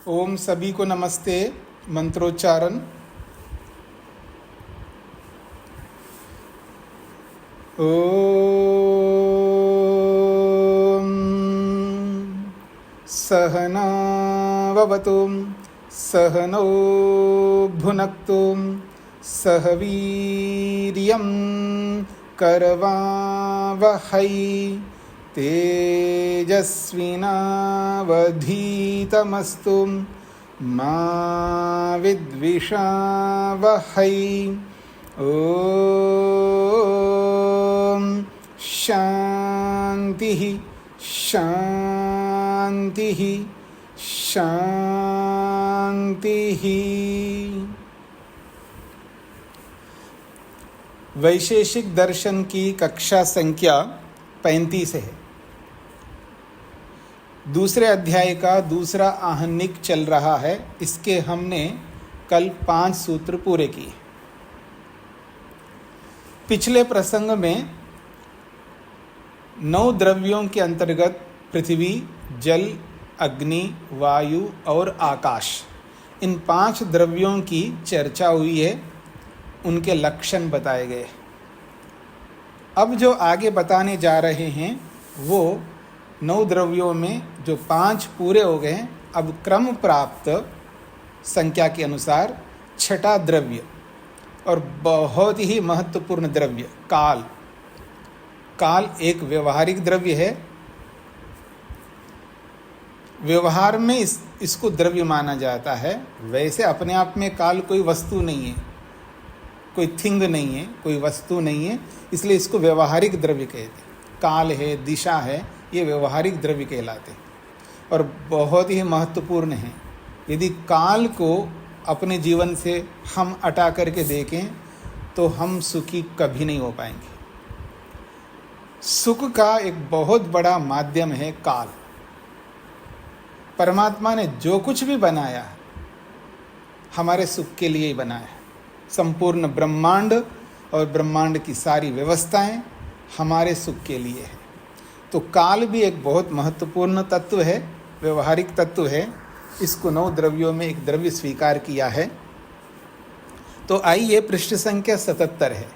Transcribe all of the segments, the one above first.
ओम सभी को नमस्ते। मंत्रोच्चारण। ओम सहना ववतु सहनौ भुनक्तु सह वीर्यं करवावहै तेजस्विनावधीतमस्तु मा विद्विषावहै। ओम शांति शांति शांति। वैशेषिक दर्शन की कक्षा संख्या 35 है। दूसरे अध्याय का दूसरा आहनिक चल रहा है। इसके हमने कल 5 सूत्र पूरे किए। पिछले प्रसंग में 9 द्रव्यों के अंतर्गत पृथ्वी, जल, अग्नि, वायु और आकाश, इन 5 द्रव्यों की चर्चा हुई है। उनके लक्षण बताए गए। अब जो आगे बताने जा रहे हैं वो 9 द्रव्यों में जो 5 पूरे हो गए हैं, अब क्रम प्राप्त संख्या के अनुसार छठा द्रव्य और बहुत ही महत्वपूर्ण द्रव्य काल। काल एक व्यवहारिक द्रव्य है। व्यवहार में इसको द्रव्य माना जाता है। वैसे अपने आप में काल कोई वस्तु नहीं है, कोई थिंग नहीं है, कोई वस्तु नहीं है, इसलिए इसको व्यवहारिक द्रव्य कहते हैं। काल है, दिशा है, ये व्यवहारिक द्रव्य कहलाते हैं और बहुत ही महत्वपूर्ण है। यदि काल को अपने जीवन से हम हटा करके देखें तो हम सुखी कभी नहीं हो पाएंगे। सुख का एक बहुत बड़ा माध्यम है काल। परमात्मा ने जो कुछ भी बनाया हमारे सुख के लिए ही बनाया है। संपूर्ण ब्रह्मांड और ब्रह्मांड की सारी व्यवस्थाएं हमारे सुख के लिए है। तो काल भी एक बहुत महत्वपूर्ण तत्व है, व्यवहारिक तत्व है। इसको 9 द्रव्यों में एक द्रव्य स्वीकार किया है। तो आइए, पृष्ठ संख्या 77 है।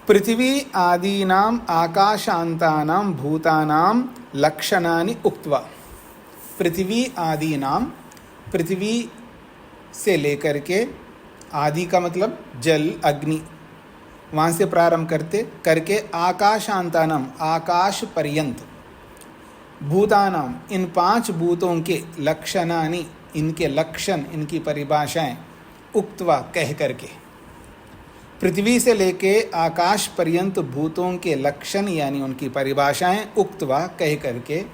पृथ्वी आदीनाम आकाशांतानाम भूतानाम लक्षणानि उक्त्वा। पृथ्वी आदीनाम, पृथ्वी से लेकर के, आदि का मतलब जल, अग्नि, वहाँ से प्रारंभ करके आकाशांतानाम, आकाश पर्यंत, भूतानाम, इन 5 भूतों के लक्षणानि, इनके लक्षण, इनकी परिभाषाएं, उक्त्वा, कह करके। पृथ्वी से लेके आकाश पर्यंत भूतों के लक्षण यानी उनकी परिभाषाएं उक्त्वा, कह करके,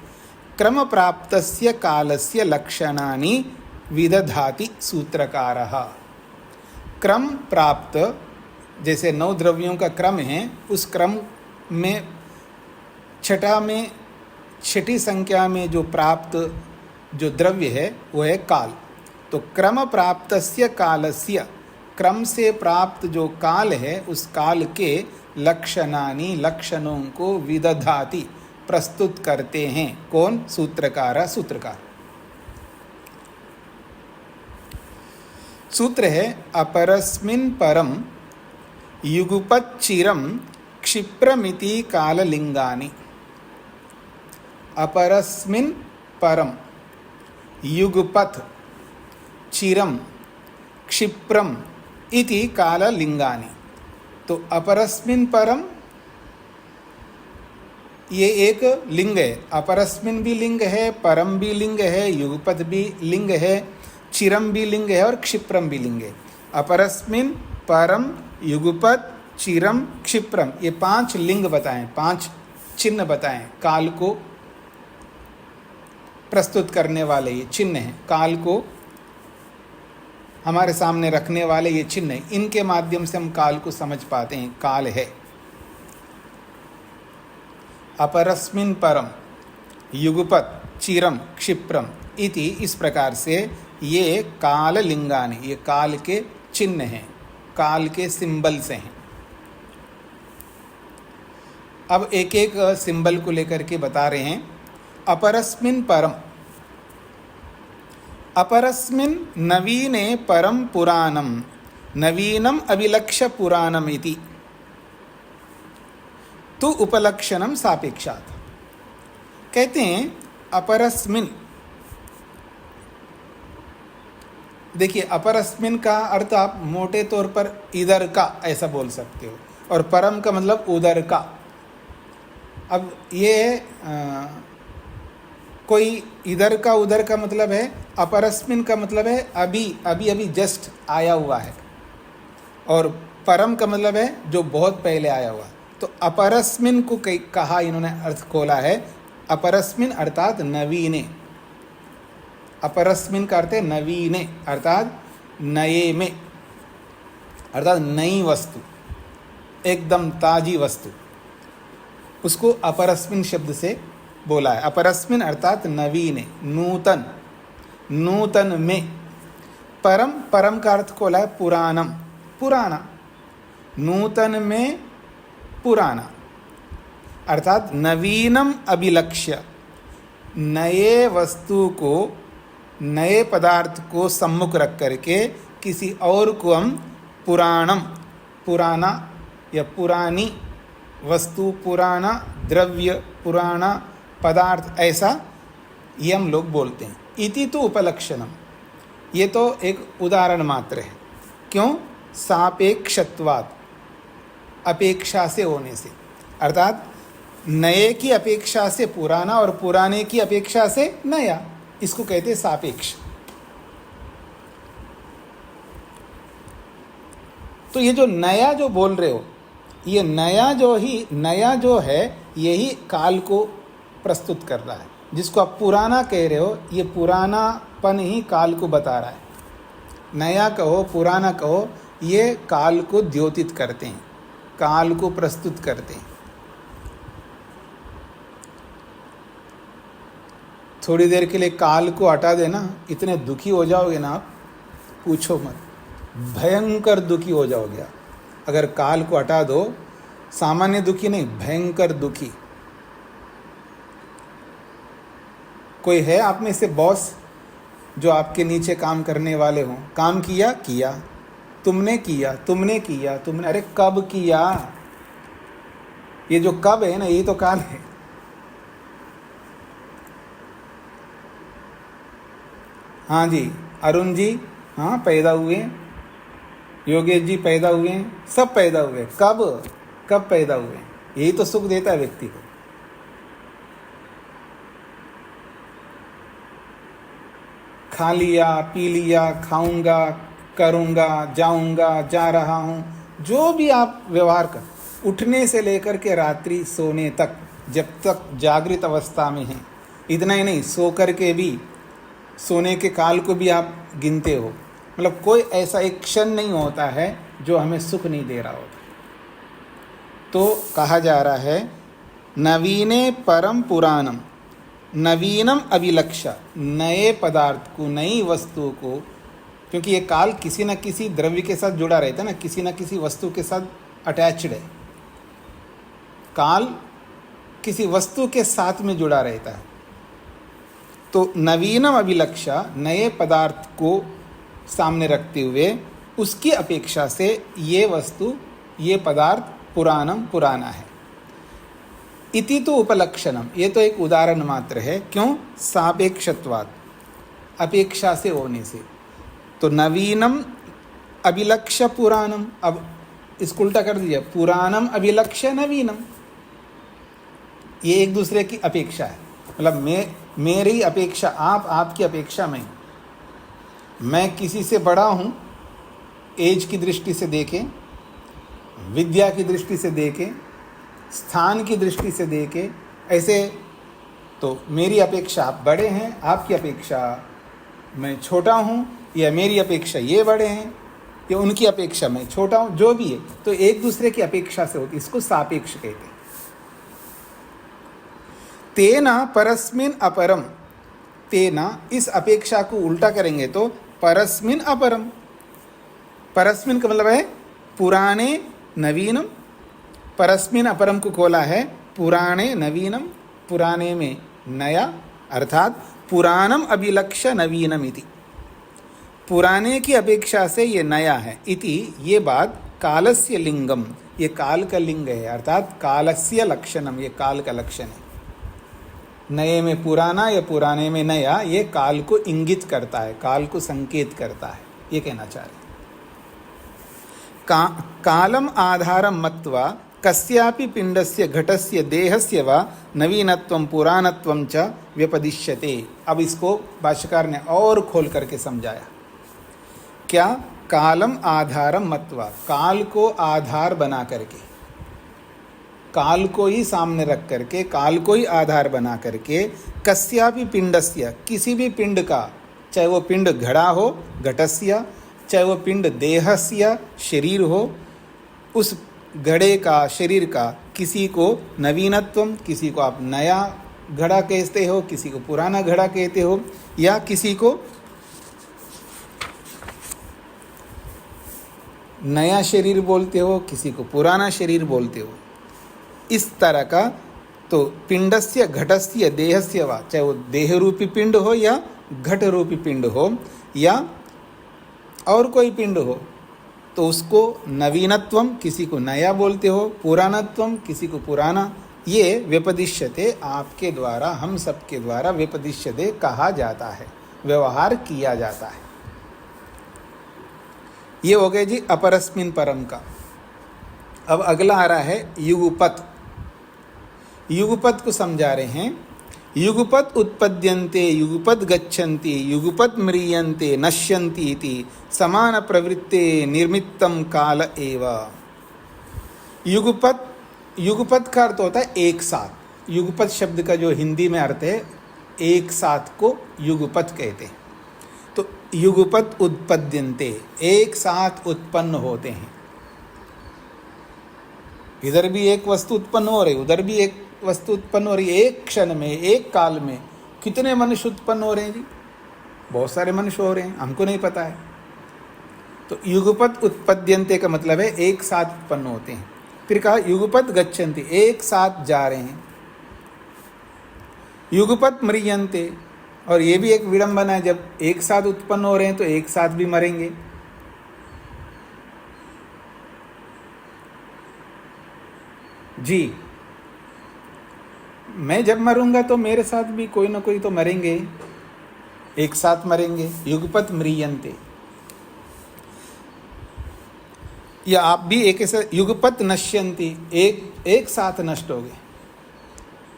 क्रम प्राप्तस्य कालस्य लक्षणानि विदधाति सूत्रकारः। क्रम प्राप्त, जैसे 9 द्रव्यों का क्रम है, उस क्रम में छठी संख्या में जो प्राप्त जो द्रव्य है वो है काल। तो क्रम प्राप्तस्य कालस्य, क्रम से प्राप्त जो काल है उस काल के लक्षणानि, लक्षणों को विदधाति, प्रस्तुत करते हैं। कौन? सूत्रकार, सूत्रकार। सूत्र है अपरस्मिन् परम युगपच्चिरं क्षिप्रमिति काललिंगानि। अपरस्मिन् परम युगपत् चिरम क्षिप्रम इति काललिंगानि। तो अपरस्मिन् परम ये एक लिंग है। अपरस्मिन् भी लिंग है, परम भी लिंग है, युगपत् भी लिंग है, चिरम भी लिंग है और क्षिप्रम भी लिंग है। अपरस्मिन्, परम, युगपत्, चिरम, क्षिप्रम, ये 5 लिंग बताएं, 5 चिन्ह बताएं। काल को प्रस्तुत करने वाले ये चिन्ह हैं। काल को हमारे सामने रखने वाले ये चिन्ह हैं। इनके माध्यम से हम काल को समझ पाते हैं। काल है अपरस्मिन् परम युगपत् चिरम क्षिप्रम इति, इस प्रकार से ये काल लिंगानि, ये काल के चिन्ह हैं, काल के सिंबल्स हैं। अब एक एक सिंबल को लेकर के बता रहे हैं। अपरस्मिन् परम, अपरस्मिन् नवीने परम पुराणम नवीनम अभिलक्ष्य पुराणम इति तु उपलक्षणम सापेक्षात्। कहते हैं अपरस्मिन्, देखिए अपरस्मिन् का अर्थ आप मोटे तौर पर इधर का ऐसा बोल सकते हो, और परम का मतलब उधर का। अब ये कोई इधर का उधर का मतलब है, अपरस्मिन् का मतलब है अभी अभी अभी जस्ट आया हुआ है, और परम का मतलब है जो बहुत पहले आया हुआ। तो अपरस्मिन् को कहा इन्होंने अर्थ खोला है, अपरस्मिन् अर्थात नवीने, अपरस्मिन् का अर्थ है नवीने अर्थात नए में, अर्थात नई वस्तु, एकदम ताजी वस्तु, उसको अपरस्मिन् शब्द से बोला है। अपरस्मिन् अर्थात नवीने, नूतन, नूतन में। परम, परम का अर्थ खोला है पुराणम, पुराना, नूतन में पुराना, अर्थात नवीनम अभिलक्ष्य, नए वस्तु को, नए पदार्थ को सम्मुख रख करके किसी और को हम पुराणम, पुराना या पुरानी वस्तु, पुराना द्रव्य, पुराना पदार्थ, ऐसा ये हम लोग बोलते हैं। इति तो उपलक्षणम, ये तो एक उदाहरण मात्र है। क्यों? सापेक्षत्वात्, अपेक्षा से होने से, अर्थात नए की अपेक्षा से पुराना और पुराने की अपेक्षा से नया, इसको कहते हैं सापेक्ष। तो ये जो नया जो बोल रहे हो, ये नया जो है यही काल को प्रस्तुत कर रहा है। जिसको आप पुराना कह रहे हो, ये पुरानापन ही काल को बता रहा है। नया कहो पुराना कहो, ये काल को द्योतित करते हैं, काल को प्रस्तुत करते हैं। थोड़ी देर के लिए काल को हटा देना, इतने दुखी हो जाओगे ना आप, पूछो मत, भयंकर दुखी हो जाओगे। अगर काल को हटा दो, सामान्य दुखी नहीं, भयंकर दुखी। कोई है आप में से बॉस जो आपके नीचे काम करने वाले हों? काम किया, तुमने किया, अरे कब किया? ये जो कब है ना, ये तो काल है। हाँ जी, अरुण जी, हाँ पैदा हुए, योगेश जी पैदा हुए, सब पैदा हुए। कब पैदा हुए? यही तो सुख देता है व्यक्ति को। खा लिया, पी लिया, खाऊंगा, करूंगा, जाऊंगा, जा रहा हूँ, जो भी आप व्यवहार कर, उठने से लेकर के रात्रि सोने तक, जब तक जागृत अवस्था में हैं, इतना ही नहीं, सो कर के भी, सोने के काल को भी आप गिनते हो। मतलब कोई ऐसा एक क्षण नहीं होता है जो हमें सुख नहीं दे रहा होता। तो कहा जा रहा है नवीने परम पुराणम, नवीनम अभिलक्ष्य, नए पदार्थ को, नई वस्तु को, क्योंकि ये काल किसी न किसी द्रव्य के साथ जुड़ा रहता है ना, किसी न किसी वस्तु के साथ अटैच्ड है। काल किसी वस्तु के साथ में जुड़ा रहता है। तो नवीनम अभिलक्ष्य, नए पदार्थ को सामने रखते हुए उसकी अपेक्षा से ये वस्तु, ये पदार्थ पुराणम, पुराना है। इति तो उपलक्षणम, ये तो एक उदाहरण मात्र है। क्यों? सापेक्षत्वात्, अपेक्षा से होने से। तो नवीनम अभिलक्ष्य पुराणम, अब इसको उल्टा कर दीजिए, पुराणम अभिलक्ष्य नवीनम, ये एक दूसरे की अपेक्षा है। मतलब मेरी अपेक्षा आप, आपकी अपेक्षा मैं किसी से बड़ा हूँ, एज की दृष्टि से देखें, विद्या की दृष्टि से देखें, स्थान की दृष्टि से देखें, ऐसे तो मेरी अपेक्षा आप बड़े हैं, आपकी अपेक्षा मैं छोटा हूँ, या मेरी अपेक्षा ये बड़े हैं, या उनकी अपेक्षा मैं छोटा हूँ, जो भी है, तो एक दूसरे की अपेक्षा से होती, इसको सापेक्ष कहते हैं। तेना परस्मिन अपरम, तेना, इस अपेक्षा को उल्टा करेंगे तो परस्मिन अपरम। परस्मिन का मतलब है पुराने नवीनम, परस्मिन अपरम को खोला है पुराणे नवीनम, पुराने में नया, अर्थात पुराणम अभिलक्ष्य नवीनम इति। पुराने की अपेक्षा से ये नया है। इति, ये बात कालस्य लिंगम, ये काल का लिंग है, अर्थात कालस्य लक्षणम, ये काल का लक्षण है। नए में पुराना या पुराने में नया, ये काल को इंगित करता है, काल को संकेत करता है, ये कहना चाह रहे। कालम आधारम मत्वा कस्यापि पिंडस्य घटस्य देहस्य वा नवीनत्वं पुराणत्वं च व्यपदिश्यते। अब इसको भाष्यकार ने और खोल करके समझाया। क्या? कालम आधारम मत्वा, काल को आधार बना करके, काल को ही सामने रख करके, काल को ही आधार बना करके, कस्यापि पिंडस्य, किसी भी पिंड का, चाहे वो पिंड घड़ा हो, घटस्य, चाहे वो पिंड देहस्य, शरीर हो, उस घड़े का, शरीर का, किसी को नवीनत्वम, किसी को आप नया घड़ा कहते हो, किसी को पुराना घड़ा कहते हो, या किसी को नया शरीर बोलते हो, किसी को पुराना शरीर बोलते हो, इस तरह का। तो पिंडस्य घटस्य देहस्य वा, चाहे वो देह रूपी पिंड हो या घट रूपी पिंड हो या और कोई पिंड हो, तो उसको नवीनत्वम, किसी को नया बोलते हो, पुराणत्वम, किसी को पुराना, ये व्यपदिश्यते, आपके द्वारा, हम सबके द्वारा व्यपदिश्यते कहा जाता है, व्यवहार किया जाता है। ये हो गए जी अपरस्मिन परम का। अब अगला आ रहा है युगपत। युगपत को समझा रहे हैं। युगपत उत्पद्यन्ते, युगपत गच्छन्ति, युगपत म्रियन्ते, नश्यन्ति इति समान प्रवृत्ते निर्मित्तम काल एव। युगपत, युगपत का अर्थ होता है एक साथ। युगपत शब्द का जो हिंदी में अर्थ है, एक साथ को युगपत कहते हैं। तो युगपत उत्पद्यन्ते, एक साथ उत्पन्न होते हैं। इधर भी एक वस्तु उत्पन्न हो रही, उधर भी एक वस्तु उत्पन्न हो रही है। एक क्षण में, एक काल में कितने मनुष्य उत्पन्न हो रहे हैं जी? बहुत सारे मनुष्य हो रहे हैं, हमको नहीं पता है। तो युगपत उत्पद्यन्ते का मतलब है एक साथ उत्पन्न होते हैं। फिर कहा युगपत गच्छन्ति, एक साथ जा रहे हैं। युगपत म्रियन्ते, और ये भी एक विडंबना है, जब एक साथ उत्पन्न हो रहे हैं तो एक साथ भी मरेंगे। जी, मैं जब मरूंगा तो मेरे साथ भी कोई ना कोई तो मरेंगे, एक साथ मरेंगे। युगपत म्रियन्ते, या आप भी एक ऐसे युगपत नश्यन्ति, एक साथ नष्ट हो गए।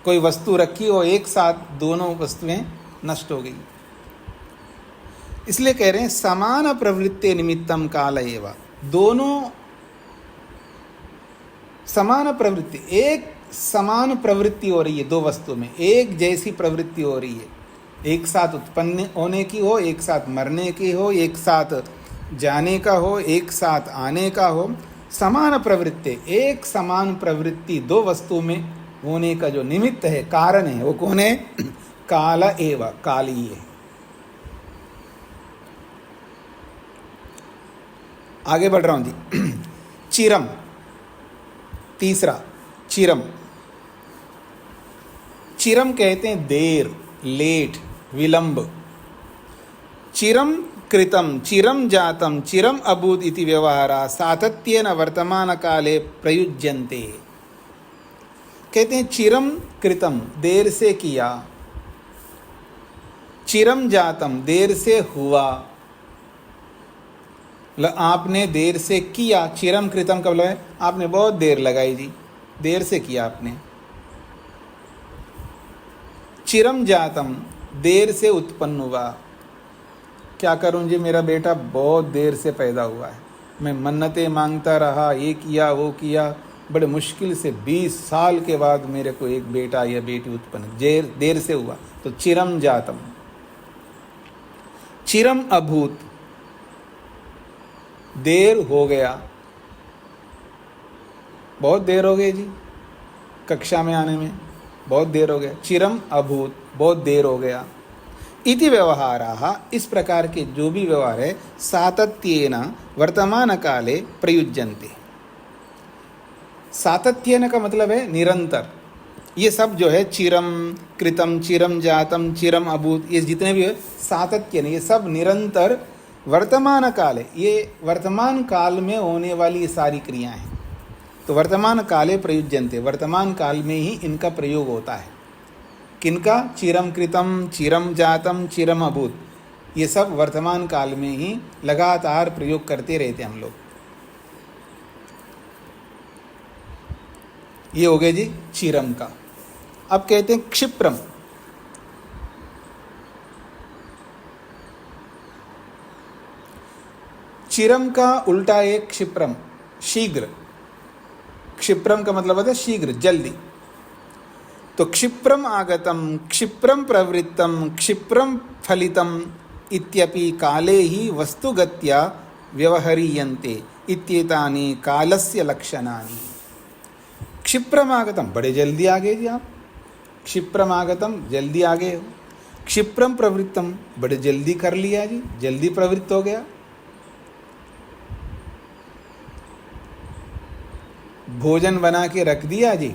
कोई वस्तु रखी हो, एक साथ दोनों वस्तुएं नष्ट हो गई। इसलिए कह रहे हैं समान प्रवृत्ति निमित्तम काल एव। दोनों समान प्रवृत्ति, एक समान प्रवृत्ति हो रही है दो वस्तु में, एक जैसी प्रवृत्ति हो रही है। एक साथ उत्पन्न होने की हो, एक साथ मरने की हो, एक साथ जाने का हो, एक साथ आने का हो। समान प्रवृत्ति, एक समान प्रवृत्ति दो वस्तु में होने का जो निमित्त है, कारण है, वो कौन है? काल एव, काल ही है। आगे बढ़ रहा हूं जी। चिरम, तीसरा चिरम। चिरम कहते हैं देर, लेट, विलंब। चिरम कृतम, चिरम जातम, चिरम अभूत इति व्यवहारा सातत्येन वर्तमान काले प्रयुज्यन्ते। कहते हैं चिरम कृतम, देर से किया, चिरम जातम, देर से हुआ। आपने देर से किया, चिरम कृतम का मतलब है आपने बहुत देर लगाई जी, देर से किया आपने। चिरम जातम, देर से उत्पन्न हुआ। क्या करूं जी, मेरा बेटा बहुत देर से पैदा हुआ है, मैं मन्नतें मांगता रहा, ये किया वो किया, बड़े मुश्किल से 20 साल के बाद मेरे को एक बेटा या बेटी उत्पन्न, देर से हुआ। तो चिरम जातम। चिरम अभूत, देर हो गया, बहुत देर हो गई जी, कक्षा में आने में बहुत देर हो गया। चिरम अभूत, बहुत देर हो गया। इति व्यवहाराः, इस प्रकार के जो भी व्यवहार है, सातत्येन वर्तमान काले प्रयुज्यन्ते। सातत्येन का मतलब है निरंतर। ये सब जो है चिरम कृतम, चिरम जातम, चिरम अभूत, ये जितने भी है सातत्येन, ये सब निरंतर वर्तमान काले, ये वर्तमान काल में होने वाली ये सारी क्रियाएं हैं। तो वर्तमान काले प्रयुज्यन्ते, वर्तमान काल में ही इनका प्रयोग होता है। किनका? चिरम कृतम, चिरम जातम, चिरम अभूत, ये सब वर्तमान काल में ही लगातार प्रयोग करते रहते हम लोग। ये हो गए जी चिरम का। अब कहते हैं क्षिप्रम। चिरम का उल्टा है क्षिप्रम, शीघ्र। क्षिप्रम का मतलब होता है शीघ्र, जल्दी। तो क्षिप्रम आगतम, क्षिप्रम प्रवृत्तम, क्षिप्रम फलितम इत्यपि काले ही वस्तुगत्या व्यवहरीयन्ते इत्येतानि कालस्य लक्षणानि। क्षिप्रम आगतम, बड़े जल्दी आ गए जी आप। क्षिप्रम आगतम, जल्दी आ गए हो। क्षिप्रम प्रवृत्तम, बड़े जल्दी कर लिया जी, जल्दी प्रवृत्त हो गया। भोजन बना के रख दिया जी,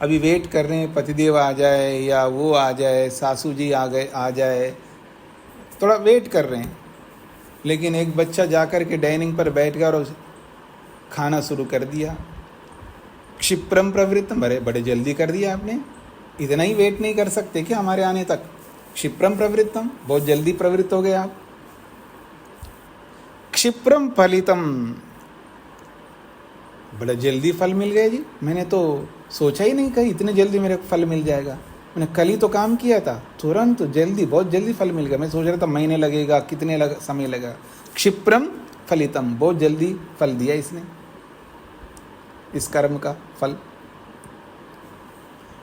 अभी वेट कर रहे हैं पतिदेव आ जाए या वो आ जाए, सासू जी आ जाए, थोड़ा वेट कर रहे हैं। लेकिन एक बच्चा जाकर के डाइनिंग पर बैठ गया और खाना शुरू कर दिया। क्षिप्रम प्रवृत्तम, बड़े जल्दी कर दिया आपने, इतना ही वेट नहीं कर सकते क्या हमारे आने तक? क्षिप्रम प्रवृत्तम, बहुत जल्दी प्रवृत्त हो गए आप। क्षिप्रम फलितम, बड़ा जल्दी फल मिल गया जी, मैंने तो सोचा ही नहीं कहीं इतने जल्दी मेरे को फल मिल जाएगा। मैंने कल ही तो काम किया था, तुरंत जल्दी, बहुत जल्दी फल मिल गया। मैं सोच रहा था महीने लगेगा, कितने समय लगा। क्षिप्रम फलितम, बहुत जल्दी फल दिया इसने, इस कर्म का फल।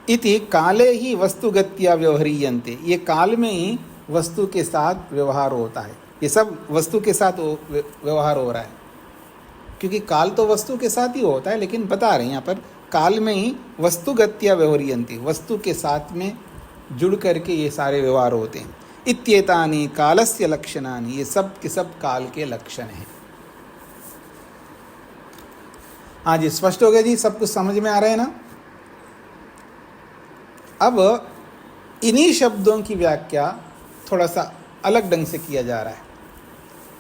इति काले ही वस्तुगत्या व्यवहारीयन्ते, ये काल में ही वस्तु के साथ व्यवहार होता है। ये सब वस्तु के साथ व्यवहार हो रहा है, क्योंकि काल तो वस्तु के साथ ही होता है, लेकिन बता रहे हैं यहाँ पर काल में ही वस्तुगत्या व्यवहारीयन्ते, वस्तु के साथ में जुड़ करके ये सारे व्यवहार होते हैं। इत्येतानि कालस्य लक्षणानि, ये सब के सब काल के लक्षण हैं। हाँ जी, स्पष्ट हो गया जी, सब कुछ समझ में आ रहा है ना? अब इन्हीं शब्दों की व्याख्या थोड़ा सा अलग ढंग से किया जा रहा है।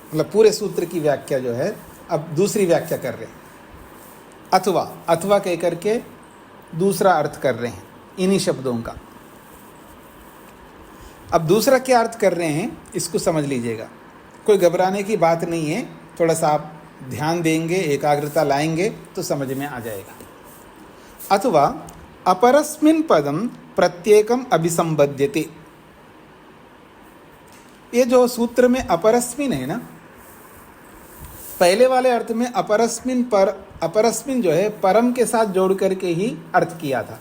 मतलब पूरे सूत्र की व्याख्या जो है अब दूसरी व्याख्या कर रहे हैं। अथवा कह करके दूसरा अर्थ कर रहे हैं इन्हीं शब्दों का। अब दूसरा क्या अर्थ कर रहे हैं इसको समझ लीजिएगा, कोई घबराने की बात नहीं है। थोड़ा सा आप ध्यान देंगे, एकाग्रता लाएंगे तो समझ में आ जाएगा। अथवा अपरस्मिन् पदम प्रत्येकम अभिसंबध्यते, ये जो सूत्र में अपरस्मिन है ना, पहले वाले अर्थ में अपरस्मिन जो है परम के साथ जोड़ करके ही अर्थ किया था।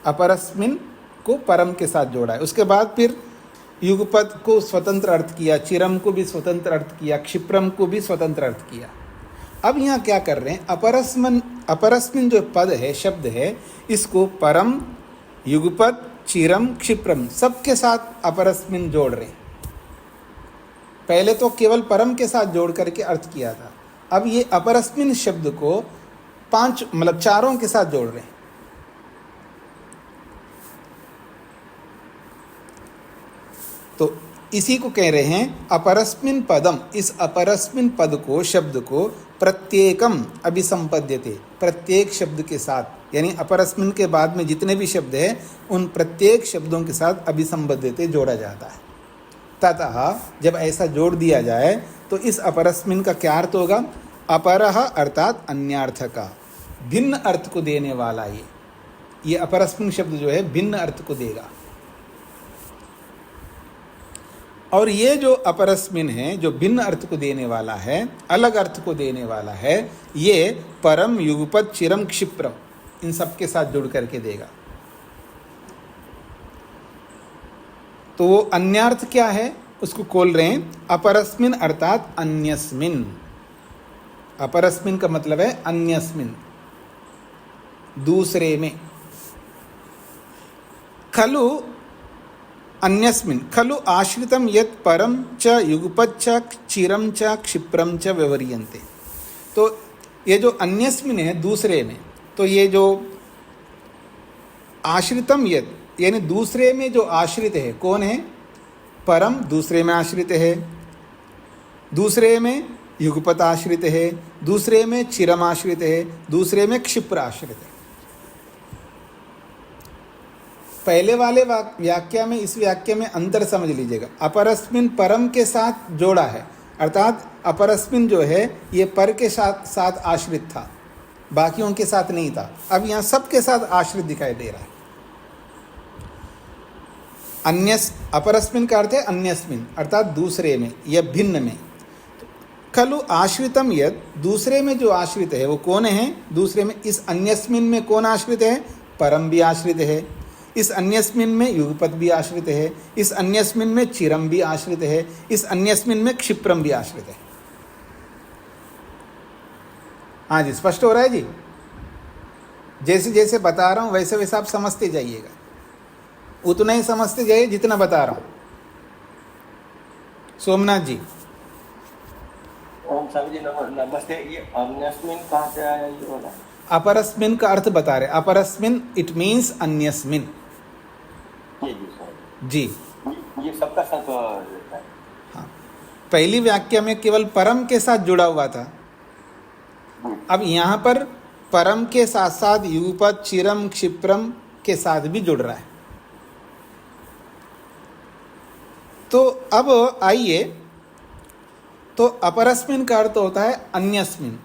अपरस्मिन को परम के साथ जोड़ा है। उसके बाद फिर युगपद को स्वतंत्र अर्थ किया, चिरम को भी स्वतंत्र अर्थ किया, क्षिप्रम को भी स्वतंत्र अर्थ किया। अब यहाँ क्या कर रहे हैं, अपरस्मिन जो पद है, शब्द है, इसको परम, युगपद, चिरम, क्षिप्रम सबके साथ अपरस्मिन जोड़ रहे हैं। पहले तो केवल परम के साथ जोड़ करके अर्थ किया था, अब ये अपरस्मिन शब्द को चारों के साथ जोड़ रहे हैं। तो इसी को कह रहे हैं अपरस्मिन पदम, इस अपरस्मिन पद को, शब्द को प्रत्येकम अभिसंपद्यते, प्रत्येक शब्द के साथ, यानी अपरस्मिन के बाद में जितने भी शब्द हैं उन प्रत्येक शब्दों के साथ अभिसंबद्धते जोड़ा जाता है। ततः जब ऐसा जोड़ दिया जाए तो इस अपरस्मिन का क्या अर्थ होगा? अपरह अर्थात अन्यार्थ का, भिन्न अर्थ को देने वाला। ये अपरस्मिन शब्द जो है भिन्न अर्थ को देगा। और ये जो अपरस्मिन है, जो भिन्न अर्थ को देने वाला है, अलग अर्थ को देने वाला है, ये परम, युगपद, चिरम, क्षिप्रम इन सब के साथ जुड़ करके देगा। तो वो अन्यार्थ क्या है उसको खोल रहे हैं, अपरस्मिन अर्थात अन्यस्मिन। अपरस्मिन का मतलब है अन्यस्मिन, दूसरे में। खलु अन्यस्मिन खलु आश्रितम यत् परम च युगपद च चिरम च क्षिप्रम च व्यवहारियन्ते। तो ये जो अन्यस्मिन है, दूसरे में, तो ये जो आश्रितम यत् यानी दूसरे में जो आश्रित है, कौन है? परम दूसरे में आश्रित है, दूसरे में युगपत आश्रित है, दूसरे में चिरम आश्रित है, दूसरे में क्षिप्र आश्रित है। पहले वाले व्याख्या में इस व्याख्या में अंतर समझ लीजिएगा। अपरस्मिन परम के साथ जोड़ा है, अर्थात अपरस्मिन जो है ये पर के साथ आश्रित था, बाकियों के साथ नहीं था। अब यहाँ सबके साथ आश्रित दिखाई दे रहा है। अन्यस अपरस्मिन का अर्थ है अन्यस्मिन, अर्थात दूसरे में या भिन्न में। खलु आश्रितम यद, दूसरे में जो आश्रित है वो कौन है? दूसरे में इस अन्यस्मिन में कौन आश्रित है? परम भी आश्रित है। इस अन्यस्मिन में युगपत भी आश्रित है। इस अन्यस्मिन में चिरम भी आश्रित है। इस अन्यस्मिन में क्षिप्रम भी आश्रित है। हाँ जी, स्पष्ट हो रहा है जी? जैसे जैसे बता रहा हूं वैसे वैसे आप समझते जाइएगा, उतना ही समझते जाइए जितना बता रहा हूं। सोमनाथ जी। ओम स्वामी जी नमस्ते। ये अन्यस्मिन कहाँ से आया ये वाला? अपरस्मिन का अर्थ बता रहे। अपरस्मिन इट मीन्स अन्यस्मिन। जी, ये सबका साथ रहता है। हाँ, पहली व्याख्या में केवल परम के साथ जुड़ा हुआ था। अब यहाँ पर परम के साथ साथ युगपत, चिरम, क्षिप्रम के साथ भी जुड़ रहा है। तो अब आइए, तो अपरस्मिन का अर्थ होता है अन्यस्मिन।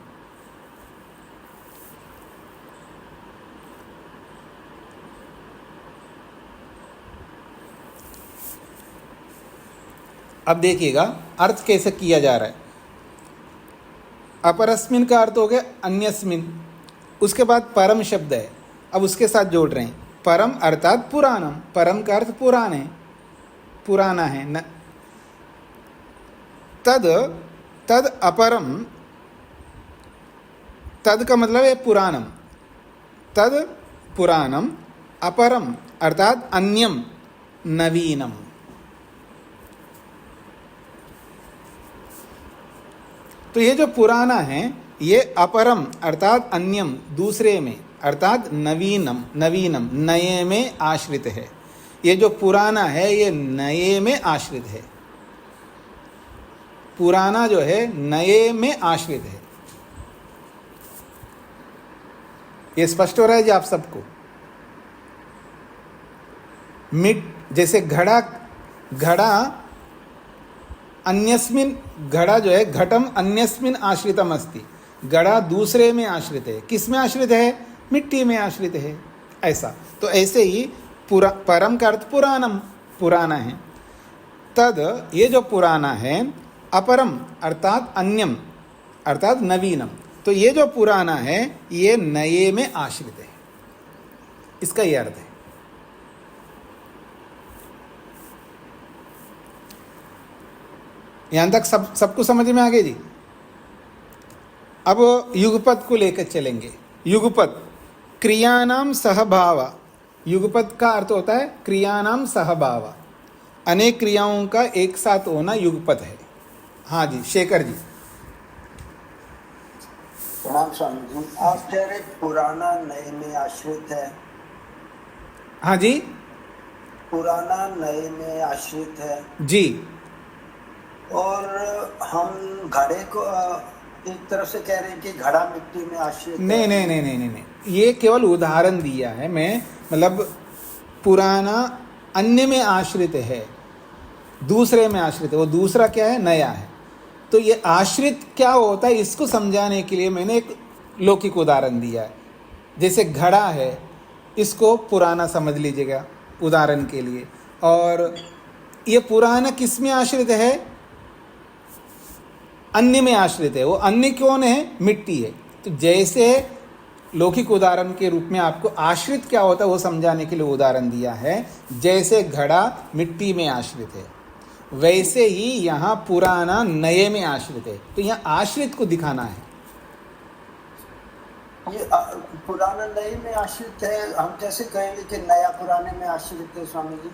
अब देखिएगा अर्थ कैसे किया जा रहा है। अपरस्मिन का अर्थ हो गया अन्यस्मिन, उसके बाद परम शब्द है, अब उसके साथ जोड़ रहे हैं। परम अर्थात पुराणम, परम का अर्थ पुराण है, पुराना है न। तद अपरम, तद का मतलब है पुराणम, तद पुराणम, अपरम अर्थात अन्यम, नवीनम। तो ये जो पुराना है ये अपरम अर्थात अन्यम, दूसरे में अर्थात नवीनम, नवीनम नए में आश्रित है। ये जो पुराना है ये नए में आश्रित है। पुराना जो है नए में आश्रित है। ये स्पष्ट हो रहा है जी आप सबको? मिट जैसे घड़ा, घड़ा अन्यस्मिन, घड़ा जो है घटम अन्यस्मिन आश्रितम अस्ति, घड़ा दूसरे में आश्रित है। किस में आश्रित है? मिट्टी में आश्रित है। ऐसा, तो ऐसे ही परम का अर्थ पुराणम, पुराना है। तद ये जो पुराना है, अपरम अर्थात अन्यम अर्थात नवीनम, तो ये जो पुराना है ये नए में आश्रित है। इसका ये अर्थ है। यहां तक सबको समझ में आ गई जी? अब युगपत को लेकर चलेंगे। युगपत क्रियानाम सहभाव, युगपत का अर्थ होता है क्रियानाम सहभाव, अनेक क्रियाओं का एक साथ होना युगपत है। हाँ जी, शेखर जी। प्रणाम स्वामी जी। आप कह रहे पुराना नए में आश्रित है? हाँ जी, पुराना नए में आश्रित है जी। और हम घड़े को एक तरफ से कह रहे हैं कि घड़ा मिट्टी में आश्रित है। नहीं नहीं नहीं नहीं नहीं नहीं, ये केवल उदाहरण दिया है मैं। मतलब पुराना अन्य में आश्रित है, दूसरे में आश्रित है, वो दूसरा क्या है? नया है। तो ये आश्रित क्या होता है इसको समझाने के लिए मैंने एक लौकिक उदाहरण दिया है। जैसे घड़ा है, इसको पुराना समझ लीजिएगा उदाहरण के लिए। और ये पुराना किस में आश्रित है? अन्य में आश्रित है। वो अन्य कौन है? मिट्टी है। तो जैसे लौकिक उदाहरण के रूप में आपको आश्रित क्या होता है वो समझाने के लिए उदाहरण दिया है। जैसे घड़ा मिट्टी में आश्रित है, वैसे ही यहाँ पुराना नए में आश्रित है। तो यहाँ आश्रित को दिखाना है। ये पुराना नए में आश्रित है। हम कैसे कहेंगे कि नया पुराने में आश्रित है स्वामी जी?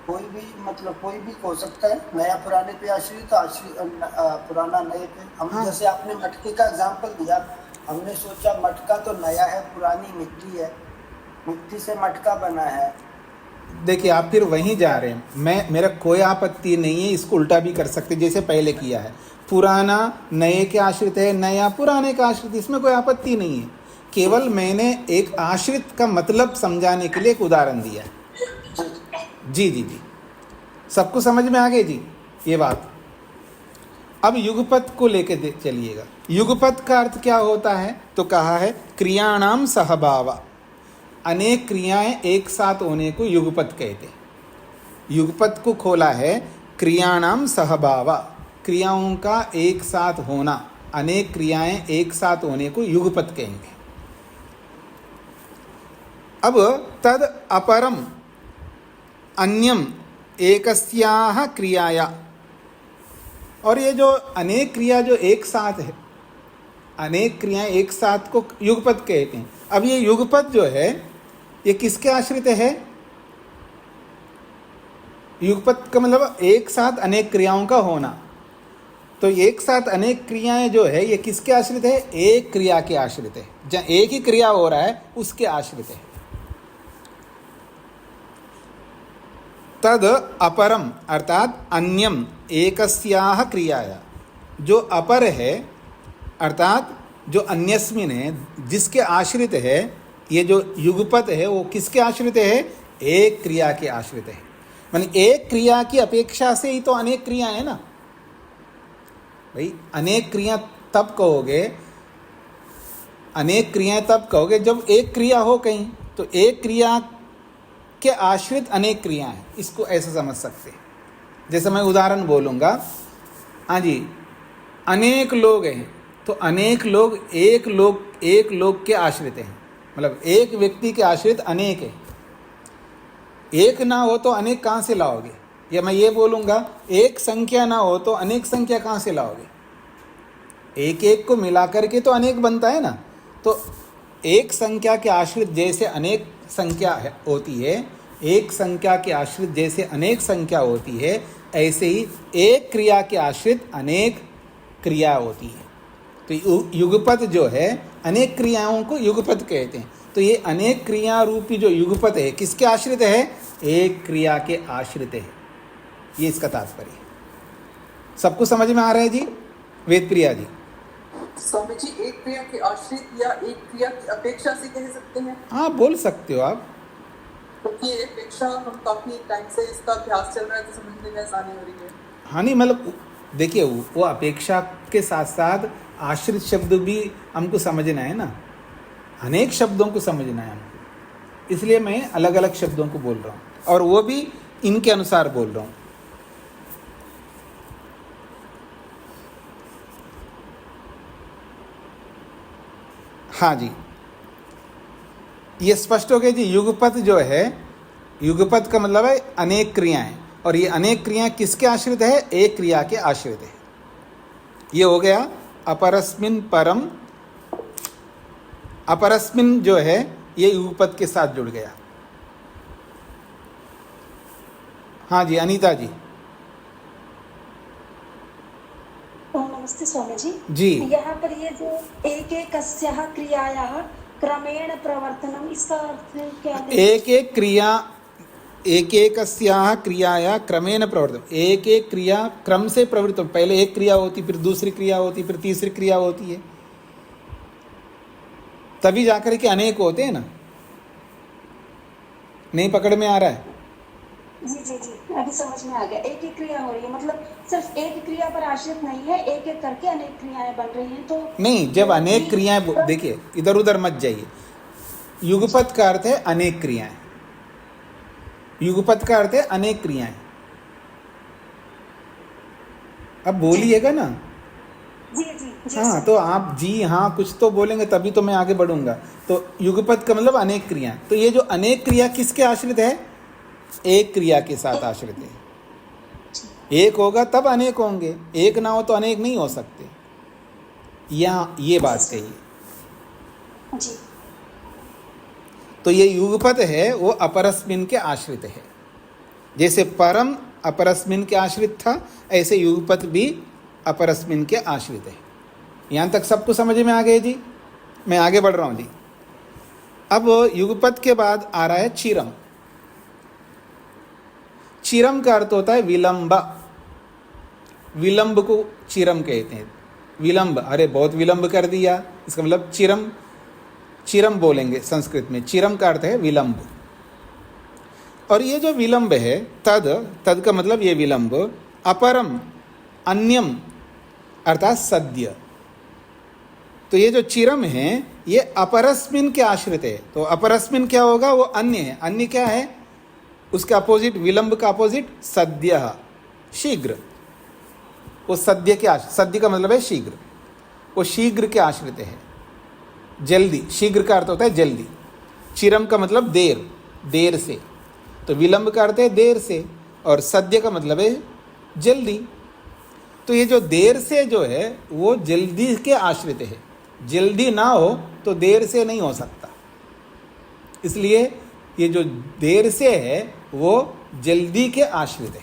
कोई भी मतलब कोई भी हो सकता है, नया पुराने पे आश्रित, पुराना नए पे। हम हाँ। जैसे आपने मटके का एग्जांपल दिया, हमने सोचा मटका तो नया है, पुरानी मिट्टी है, मिट्टी से मटका बना है। देखिए आप फिर वहीं जा रहे हैं। मेरा कोई आपत्ति नहीं है, इसको उल्टा भी कर सकते जैसे पहले किया है। पुराना नए के आश्रित है, नया पुराने का आश्रित, इसमें कोई आपत्ति नहीं है। केवल मैंने एक आश्रित का मतलब समझाने के लिए एक उदाहरण दिया है। जी जी जी, सबको समझ में आ गई जी ये बात। अब युगपत को लेके चलिएगा। युगपत का अर्थ क्या होता है? तो कहा है क्रियाणाम सहभाव, अनेक क्रियाएं एक साथ होने को युगपत कहते हैं। युगपत को खोला है क्रियाणाम सहभाव, क्रियाओं का एक साथ होना, अनेक क्रियाएं एक साथ होने को युगपत कहेंगे। अब तद अपरम अन्यम एकस्याह क्रियाया, और ये जो अनेक क्रिया जो एक साथ है, अनेक क्रियाएं एक साथ को युगपत कहते हैं। अब ये युगपत जो है ये किसके आश्रित है? युगपत का मतलब एक साथ अनेक क्रियाओं का होना। तो एक साथ अनेक क्रियाएं जो है ये किसके आश्रित है? एक क्रिया के आश्रित है। जहाँ एक ही क्रिया हो रहा है उसके आश्रित है। तद अपरम अर्थात अन्यम एकस्याह क्रियाया, जो अपर है अर्थात जो अन्यस्मिन है, जिसके आश्रित है, ये जो युगपत है वो किसके आश्रित है? एक क्रिया के आश्रित है। माने एक क्रिया की अपेक्षा से ही तो अनेक क्रिया है ना भाई। अनेक क्रिया तब कहोगे, अनेक क्रियाएं तब कहोगे जब एक क्रिया हो कहीं, तो एक क्रिया के आश्रित अनेक क्रिया हैं, इसको ऐसे समझ सकते हैं। जैसे मैं उदाहरण बोलूँगा, हाँ जी, अनेक लोग हैं तो अनेक लोग एक लोग के आश्रित हैं, मतलब एक व्यक्ति के आश्रित अनेक है। एक ना हो तो अनेक कहाँ से लाओगे? या मैं ये बोलूँगा एक संख्या ना हो तो अनेक संख्या कहाँ से लाओगे? एक एक को मिला करके तो अनेक बनता है ना। तो एक संख्या के आश्रित जैसे अनेक संख्या होती है, एक संख्या के आश्रित जैसे अनेक संख्या होती है, ऐसे ही एक क्रिया के आश्रित अनेक क्रिया होती है। तो युगपत जो है अनेक क्रियाओं को युगपत कहते हैं। तो ये अनेक क्रिया रूपी जो युगपत है किसके आश्रित है? एक क्रिया के आश्रित है। ये इसका तात्पर्य है। सबको समझ में आ रहा है जी? वेद प्रिया जी। स्वामी जी, एक क्रिया के आश्रित या एक क्रिया की अपेक्षा से कह सकते हैं? हाँ, बोल सकते हो आप। क्योंकि ये अपेक्षा हम काफी टाइम से इसका अभ्यास चल रहा है तो समझने में आसानी हो रही है। हाँ नहीं, मतलब देखिए वो अपेक्षा के साथ साथ आश्रित शब्द भी हमको समझना है ना, अनेक शब्दों को समझना है हमको, इसलिए मैं अलग अलग शब्दों को बोल रहा हूँ और वो भी इनके अनुसार बोल रहा हूँ। हाँ जी, ये स्पष्ट हो गया जी। युगपत जो है, युगपत का मतलब है अनेक क्रियाएं, और ये अनेक क्रियाएं किसके आश्रित है? एक क्रिया के आश्रित है। ये हो गया अपरस्मिन परम। अपरस्मिन जो है ये युगपत के साथ जुड़ गया। हाँ जी, अनीता जी। नमस्ते स्वामी जी। जी, यहाँ पर ये जो एक एक अस्याः क्रियायाः क्रमेण प्रवर्तनम, इसका अर्थ क्या है? एक एक क्रिया, एक एक अस्याः क्रियाया क्रमेण प्रवर्तन, एक एक क्रिया क्रम से प्रवृत्त। पहले एक क्रिया होती, फिर दूसरी क्रिया होती, फिर तीसरी क्रिया होती है, तभी जाकर के अनेक होते हैं ना। नहीं पकड़ में आ रहा है? जी जी जी, अभी समझ में आ गया। एक एक क्रिया हो रही है, मतलब सिर्फ एक क्रिया पर आश्रित नहीं है, एक एक करके अनेक क्रियाएं बन रही हैं। तो नहीं, जब अनेक क्रियाएं, देखिए इधर उधर मत जाइए। युगपत का अर्थ है अनेक क्रियाएं, युगपत का अर्थ है अनेक क्रियाएं। अब बोलिएगा ना। जी जी जी। हाँ, तो आप जी हाँ कुछ तो बोलेंगे तभी तो मैं आगे बढ़ूंगा। तो युगपत का मतलब अनेक क्रिया। तो ये जो अनेक क्रिया किसके आश्रित है? एक क्रिया के साथ आश्रित है। एक होगा तब अनेक होंगे, एक ना हो तो अनेक नहीं हो सकते। यहाँ ये बात कही है। जी। तो ये युगपत है वो अपरस्मिन के आश्रित है। जैसे परम अपरस्मिन के आश्रित था, ऐसे युगपत भी अपरस्मिन के आश्रित है। यहाँ तक सबको समझ में आ गए जी? मैं आगे बढ़ रहा हूँ जी। अब युगपत के बाद आ रहा है चिरम। चिरम का अर्थ होता है विलंब। विलंब को चिरम कहते हैं। विलंब, अरे बहुत विलंब कर दिया, इसका मतलब चिरम, चिरम बोलेंगे संस्कृत में। चिरम का अर्थ है विलंब। और ये जो विलंब है, तद का मतलब ये विलंब, अपरम, अन्यम अर्थात सद्य। तो ये जो चिरम है ये अपरस्मिन के आश्रित है। तो अपरस्मिन क्या होगा? वो अन्य है। अन्य क्या है? उसका अपोजिट, विलंब का अपोजिट सद्य, शीघ्र। वो सद्य के आश्रित, सद्य का मतलब है शीघ्र, वो शीघ्र के आश्रित है, जल्दी। शीघ्र का अर्थ होता है जल्दी। चिरम का मतलब देर, देर से। तो विलंब का अर्थ है देर से, और सद्य का मतलब है जल्दी। तो ये जो देर से जो है वो जल्दी के आश्रित है। जल्दी ना हो तो देर से नहीं हो सकता, इसलिए ये जो देर से है वो जल्दी के आश्रित है।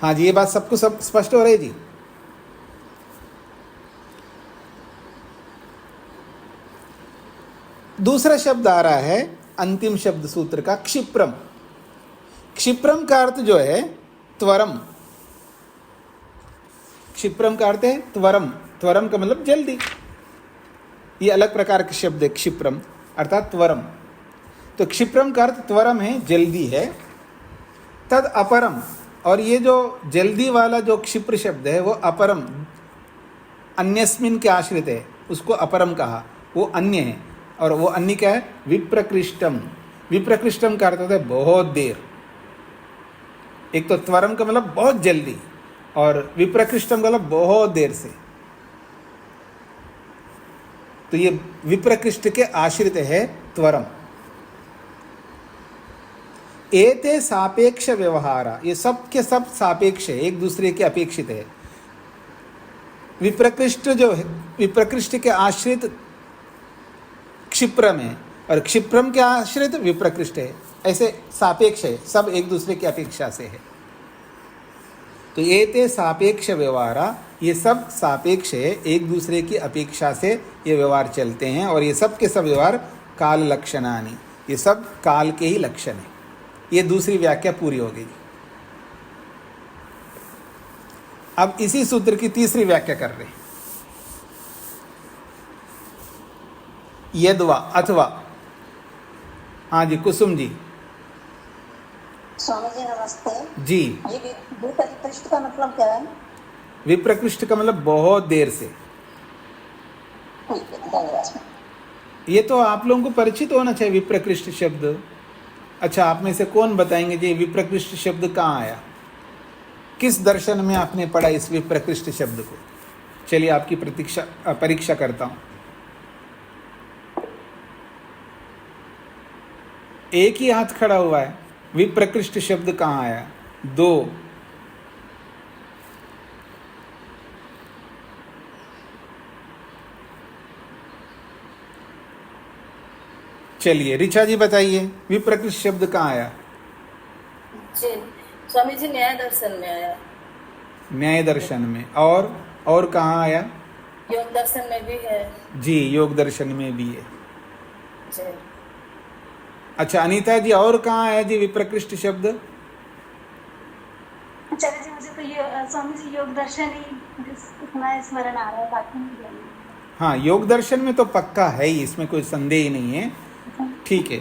हाँ जी, ये बात सबको सब स्पष्ट हो रही जी? दूसरा शब्द आ रहा है अंतिम शब्द सूत्र का, क्षिप्रम। क्षिप्रम का अर्थ जो है त्वरम। क्षिप्रम का अर्थ है त्वरम। त्वरम का मतलब जल्दी। ये अलग प्रकार के शब्द है, क्षिप्रम अर्थात त्वरम। तो क्षिप्रम का अर्थ त्वरम है, जल्दी है। तद अपरम, और ये जो जल्दी वाला जो क्षिप्र शब्द है वो अपरम, अन्यस्मिन के आश्रित है, उसको अपरम कहा, वो अन्य है। और वो अन्य क्या है? विप्रकृष्टम। विप्रकृष्टम का अर्थ होता है बहुत देर। एक तो त्वरम का मतलब बहुत जल्दी, और विप्रकृष्टम का मतलब बहुत देर से। तो ये विप्रकृष्ट के आश्रित है त्वरम। एते सापेक्ष व्यवहारा, ये सब के सब सापेक्ष है, एक दूसरे के अपेक्षित है। विप्रकृष्ट जो है, विप्रकृष्ट के आश्रित क्षिप्रम है, और क्षिप्रम के आश्रित विप्रकृष्ट है। ऐसे सापेक्ष है, सब एक दूसरे की अपेक्षा से है। तो एते सापेक्ष व्यवहारा, ये सब सापेक्ष है, एक दूसरे की अपेक्षा से ये व्यवहार चलते हैं। और ये सब के सब व्यवहार काल लक्षणानि, ये सब काल के ही लक्षण है। ये दूसरी व्याख्या पूरी हो गई। अब इसी सूत्र की तीसरी व्याख्या कर रहे हैं, यद्वा अथवा। हाँ जी, कुसुम जी। स्वामी जी नमस्ते जी। ये विप्रकृष्ट का मतलब क्या है? विप्रकृष्ट का मतलब बहुत देर से। ठीक है, धन्यवाद। ये तो आप लोगों को परिचित होना चाहिए विप्रकृष्ट शब्द। अच्छा, आप में से कौन बताएंगे जी विप्रकृष्ट शब्द कहाँ आया? किस दर्शन में आपने पढ़ा इस विप्रकृष्ट शब्द को? चलिए आपकी परीक्षा करता हूँ। एक ही हाथ खड़ा हुआ है। विप्रकृष्ट शब्द कहाँ आया? 2। चलिए ऋचा जी बताइए, विप्रकृष्ट शब्द कहाँ आया? जी स्वामी जी, न्याय दर्शन में आया। न्याय दर्शन में। और कहाँ आया? योग दर्शन में भी है जी, योग दर्शन में भी है। जी। अच्छा अनीता जी, और कहाँ आया जी विप्रकृष्ट शब्द? चलिए जी, मुझे तो ये स्वामी जी योग दर्शन ही इतना स्मरण आ रहा है, बाकी नहीं जानना। हाँ, योग दर्शन में तो पक्का है ही, इसमें कोई संदेह ही नहीं है। ठीक है।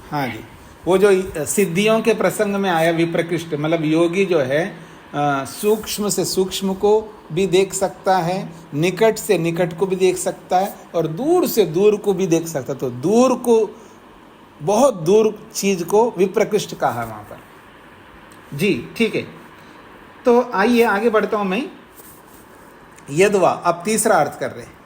हाँ जी, वो जो सिद्धियों के प्रसंग में आया विप्रकृष्ट, मतलब योगी जो है सूक्ष्म से सूक्ष्म को भी देख सकता है, निकट से निकट को भी देख सकता है, और दूर से दूर को भी देख सकता है। तो दूर को, बहुत दूर चीज को विप्रकृष्ट कहा है वहाँ पर। जी ठीक है, तो आइए आगे बढ़ता हूँ मैं। यद्वा, अब तीसरा अर्थ कर रहे हैं।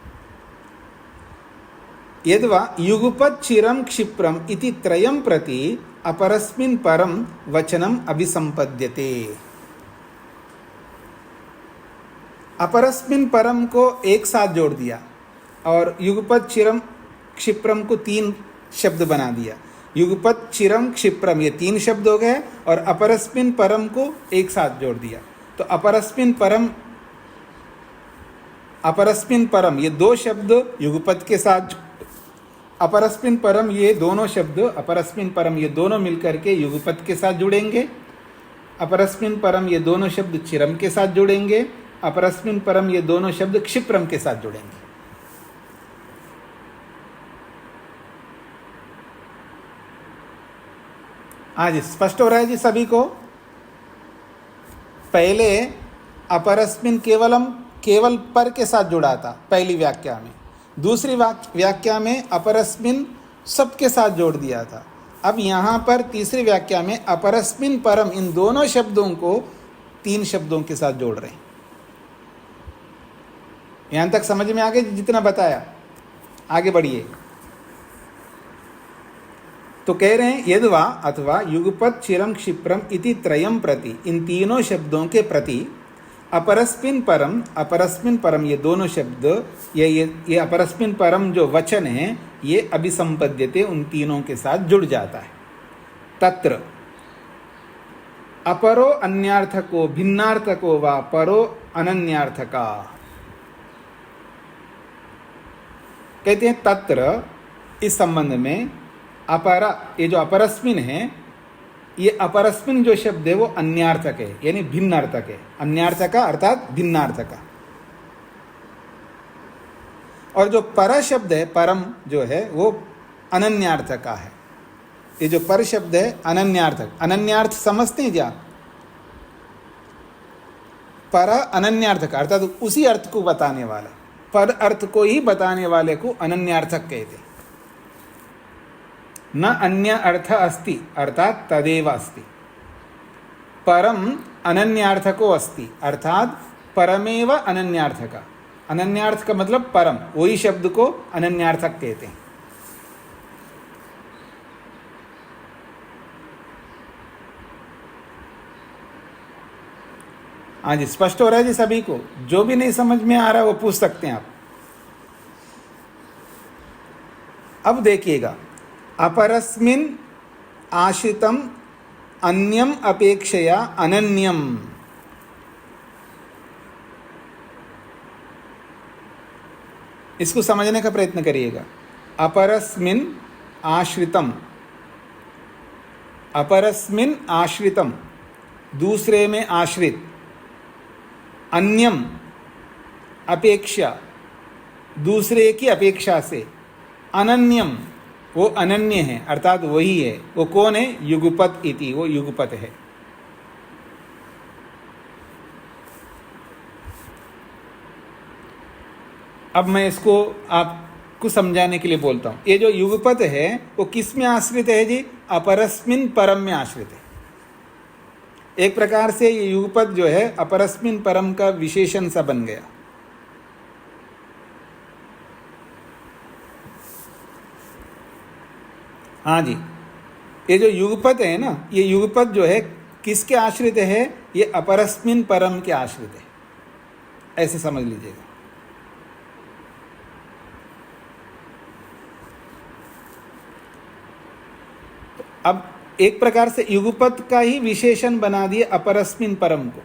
यद्वा युगपत् चिरम क्षिप्रम इति त्रयम प्रति अपरस्मिन् परम वचनम अभिसंपद्यते। अपरस्मिन् परम को एक साथ जोड़ दिया और युगपत् चिरम क्षिप्रम को 3 शब्द बना दिया। युगपत् चिरम क्षिप्रम ये 3 शब्द हो गए, और अपरस्मिन् परम को एक साथ जोड़ दिया। तो अपरस्मिन् परम ये 2 शब्द युगपत् के साथ, अपरस्मिन् परम ये दोनों शब्द, अपरस्मिन् परम ये दोनों मिलकर के युगपत् के साथ जुड़ेंगे। अपरस्मिन परम ये दोनों शब्द चिरम के साथ जुड़ेंगे, अपरस्मिन परम ये दोनों शब्द क्षिप्रम के साथ जुड़ेंगे। आज स्पष्ट हो रहा है जी सभी को? पहले अपरस्मिन केवल पर के साथ जुड़ा था पहली व्याख्या में, दूसरी व्याख्या में अपरस्मिन सब के साथ जोड़ दिया था। अब यहाँ पर तीसरी व्याख्या में अपरस्मिन परम इन दोनों शब्दों को 3 शब्दों के साथ जोड़ रहे हैं। यहां तक समझ में आ गया जितना बताया? आगे बढ़िए। तो कह रहे हैं यद्वा अथवा युगपत चिरम क्षिप्रम इति त्रयम प्रति, इन तीनों शब्दों के प्रति अपरस्मिन परम ये दोनों शब्द, ये अपरस्मिन परम जो वचन है ये अभिसंपद्यते उन तीनों के साथ जुड़ जाता है। तत्र अपरो अन्यार्थको भिन्नार्थको वा परो अनन्यार्थका। कहते हैं तत्र इस संबंध में अपरा, ये जो अपरस्मिन है, ये अपरस्मिन जो शब्द है वो अन्यार्थक है, यानी भिन्न अर्थक है। अन्यार्थका अर्थात भिन्नार्थका। और जो पर शब्द है, परम जो है वो अनन्यार्थका है। ये जो पर शब्द है अनन्यार्थक, अनन्यार्थ समझते हैं क्या? पर अनन्यार्थक अर्थात उसी अर्थ को बताने वाला, पर अर्थ को ही बताने वाले को अनन्यार्थक कहते। न अन्य अर्थ अस्ति अर्थात तदेव अस्ति। परम अनन्यार्थको अस्ति अर्थात परमेव अनन्यार्थक। अनन्यार्थ का मतलब परम, वही शब्द को अनन्यार्थक कहते हैं। आज स्पष्ट हो रहा है जी सभी को? जो भी नहीं समझ में आ रहा है वो पूछ सकते हैं आप। अब देखिएगा, अपरस्मिन आश्रितम अन्यम अपेक्षया अनन्यम। इसको समझने का प्रयत्न करिएगा। अपरस्मिन आश्रितम, अपरस्मिन आश्रितम दूसरे में आश्रित, अन्यम अपेक्षा दूसरे की अपेक्षा से, अनन्यम वो अनन्य है अर्थात वही है। वो कौन है? युगपत इति, वो युगपत है। अब मैं इसको आपको समझाने के लिए बोलता हूं। ये जो युगपत है वो किस में आश्रित है जी? अपरस्मिन परम में आश्रित है। एक प्रकार से ये युगपत जो है अपरस्मिन परम का विशेषण सा बन गया। हाँ जी, ये जो युगपत है ना, ये युगपत जो है किसके आश्रित है? ये अपरस्मिन परम के आश्रित है, ऐसे समझ लीजिएगा। अब एक प्रकार से युगपत का ही विशेषण बना दिए अपरस्मिन परम को।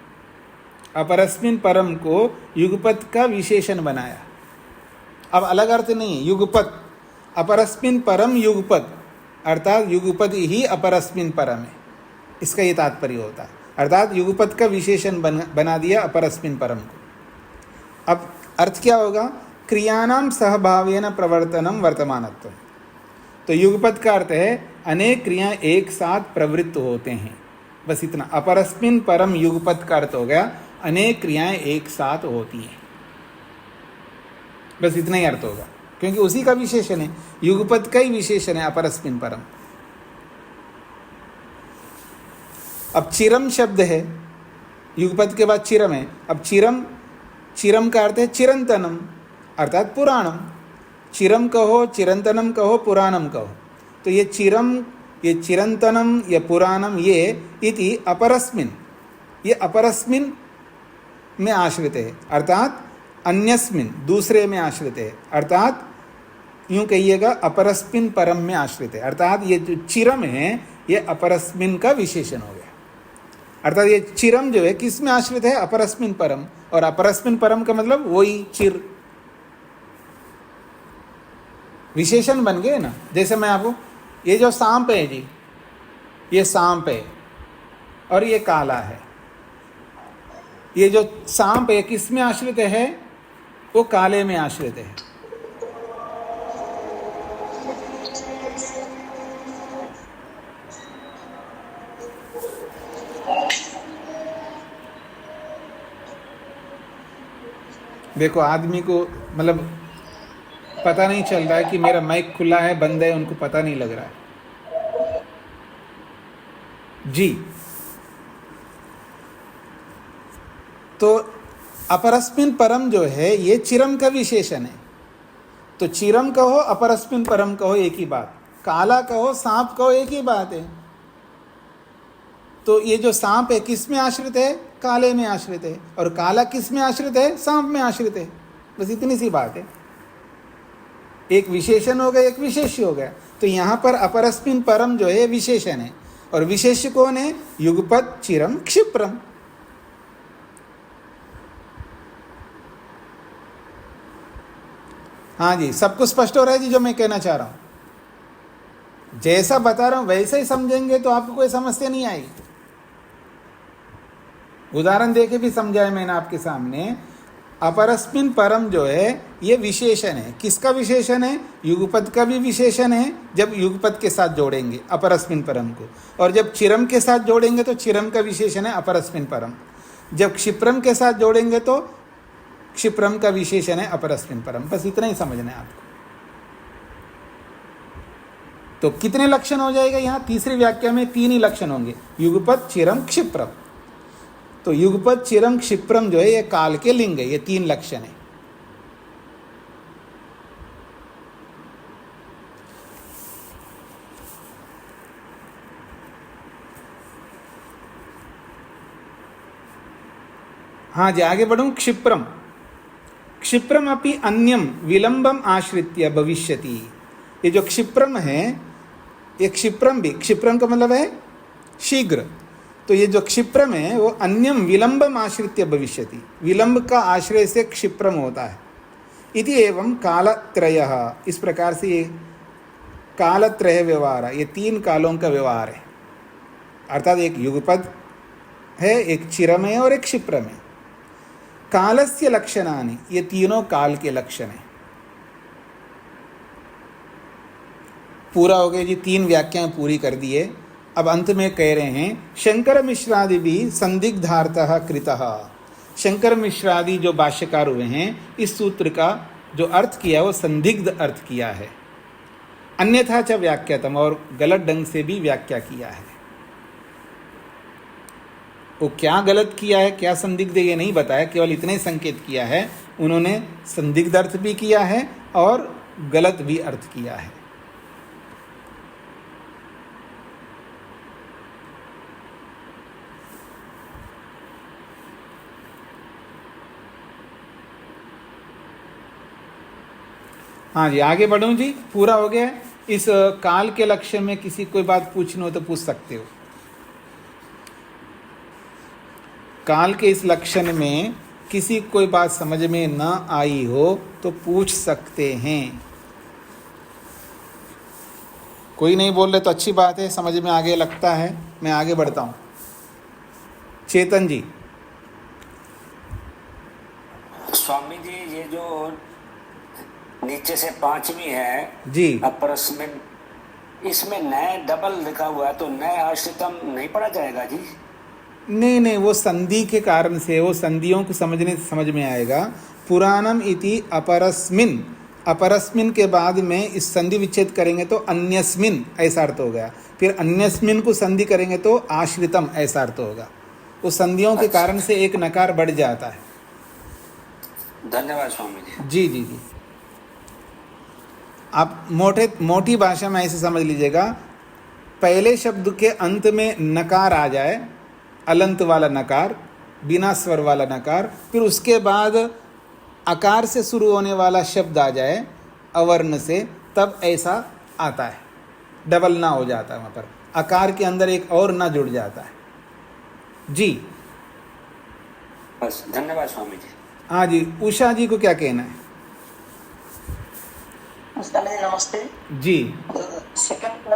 अपरस्मिन परम को युगपत का विशेषण बनाया। अब अलग अर्थ नहीं है युगपत, अपरस्मिन परम युगपत अर्थात युगपत ही अपरस्मिन परम है, इसका ये तात्पर्य होता है। अर्थात युगपत का विशेषण बना दिया अपरस्मिन परम को। अब अर्थ क्या होगा? क्रियाणाम सहभावेन प्रवर्तनम वर्तमानत्वम। तो युगपत का अर्थ है अनेक क्रियाएं एक साथ प्रवृत्त होते हैं, बस इतना। अपरस्मिन परम युगपत का अर्थ हो गया अनेक क्रियाएं एक साथ होती हैं, बस इतना ही अर्थ होगा, क्योंकि उसी का विशेषण है, युगपत का ही विशेषण है अपरस्मिन परम। अब चिरम शब्द है, युगपत के बाद चिरम है। अब चिरम का अर्थ है चिरंतनम अर्थात पुराणम। चिरम कहो, चिरंतनम कहो, पुराणम कहो, तो ये चिरम, ये चिरंतनम, ये पुराणम, ये इति अपरस्मिन, ये अपरस्मिन में आश्रित है अर्थात अन्यस्मिन दूसरे में आश्रित है, अर्थात यूं कहिएगा अपरस्मिन परम में आश्रित है। अर्थात ये जो चिरम है ये अपरस्मिन का विशेषण हो गया। अर्थात ये चिरम जो है किस में आश्रित है? अपरस्मिन परम। और अपरस्मिन परम का मतलब वही चिर, विशेषण बन गए ना। जैसे मैं आपको, ये जो सांप है जी, ये सांप है, और ये काला है। ये जो सांप है किस में आश्रित है? वो काले में आश्रित है। देखो आदमी को मतलब पता नहीं चल रहा है कि मेरा माइक खुला है बंद है, उनको पता नहीं लग रहा है। जी, तो अपरस्मिन परम जो है ये चिरम का विशेषण है। तो चिरम कहो अपरस्मिन परम कहो एक ही बात, काला कहो सांप कहो एक ही बात है। तो ये जो सांप है किस में आश्रित है? काले में आश्रित है। और काला किस में आश्रित है? सांप में आश्रित है। बस इतनी सी बात है। एक विशेषण हो गया, एक विशेष्य हो गया। तो यहां पर अपरस्मिन परम जो है विशेषण है और विशेष्य कौन है? युगपत चिरम क्षिप्रम। हाँ जी, सबको स्पष्ट हो रहा है जी जो मैं कहना चाह रहा हूं? जैसा बता रहा हूं वैसे ही समझेंगे तो आपको कोई समस्या नहीं आएगी। उदाहरण देके भी समझाया मैंने आपके सामने। अपरस्मिन परम जो है ये विशेषण है। किसका विशेषण है? युगपद का भी विशेषण है जब युगपद के साथ जोड़ेंगे अपरस्मिन परम को, और जब चिरम के साथ जोड़ेंगे तो चिरम का विशेषण है अपरस्मिन परम। जब क्षिप्रम के साथ जोड़ेंगे तो क्षिप्रम का विशेषण है अपरस्मिन परम। बस इतना ही समझना है आपको। तो कितने लक्षण हो जाएगा यहाँ? तीसरी व्याख्या में 3 ही लक्षण होंगे, युगपद चिरम क्षिप्रम। तो युगपद चिरम क्षिप्रम जो है ये काल के लिंग है। ये 3 लक्षण है। हाँ जी, आगे बढ़ूं। क्षिप्रम क्षिप्रम अपि अन्यम विलंबम आश्रित्य भविष्यति। ये जो क्षिप्रम है ये क्षिप्रम भी, क्षिप्रम का मतलब है शीघ्र। तो ये जो क्षिप्रम है वो अन्यम विलंबम आश्रित्य भविष्यति, विलंब का आश्रय से क्षिप्रम होता है। इति एवं कालत्रयः, इस प्रकार से ये कालत्रय व्यवहार है। ये 3 कालों का व्यवहार है। अर्थात एक युगपद है, एक चिरम है और एक क्षिप्रम है। कालस्य लक्षणानि, ये तीनों काल के लक्षण हैं। पूरा हो गया जी, 3 व्याख्याएं पूरी कर दिए। अब अंत में कह रहे हैं शंकर मिश्रादि भी संदिग्धार्थः कृतः। शंकर मिश्रादि जो भाष्यकार हुए हैं इस सूत्र का जो अर्थ किया वो संदिग्ध अर्थ किया है। अन्यथा च व्याख्यातम, और गलत ढंग से भी व्याख्या किया है। वो क्या गलत किया है, क्या संदिग्ध ये नहीं बताया, केवल इतने संकेत किया है। उन्होंने संदिग्ध अर्थ भी किया है और गलत भी अर्थ किया है। हाँ जी, आगे बढ़ूं जी, पूरा हो गया। इस काल के लक्ष्य में किसी कोई बात पूछनी हो तो पूछ सकते हो। काल के इस लक्षण में किसी कोई बात समझ में न आई हो तो पूछ सकते हैं। कोई नहीं बोल रहे तो अच्छी बात है, समझ में आगे लगता है। मैं आगे बढ़ता हूँ। चेतन जी। स्वामी जी, ये जो नीचे से 5वीं है जी, अपरस्मिन, इसमें नए डबल लिखा हुआ है तो नए आश्रितम नहीं पढ़ा जाएगा जी? नहीं, वो संधि के कारण से, वो संधियों को समझने से समझ में आएगा। पुराणम इति अपरस्मिन, अपरस्मिन के बाद में इस संधि विच्छेद करेंगे तो अन्यस्मिन ऐसा अर्थ हो गया। फिर अन्यस्मिन को संधि करेंगे तो आश्रितम ऐसा अर्थ होगा। उस संधियों के कारण से एक नकार बढ़ जाता है। धन्यवाद स्वामी जी। जी जी जी, आप मोटी भाषा में ऐसे समझ लीजिएगा। पहले शब्द के अंत में नकार आ जाए, अलंत वाला नकार, बिना स्वर वाला नकार, फिर उसके बाद आकार से शुरू होने वाला शब्द आ जाए अवर्ण से, तब ऐसा आता है। डबल ना हो जाता है, वहाँ पर आकार के अंदर एक और ना जुड़ जाता है। जी बस, धन्यवाद स्वामी जी। हाँ जी, उषा जी को क्या कहना है? स्वामी जी नमस्ते जी, सेकंड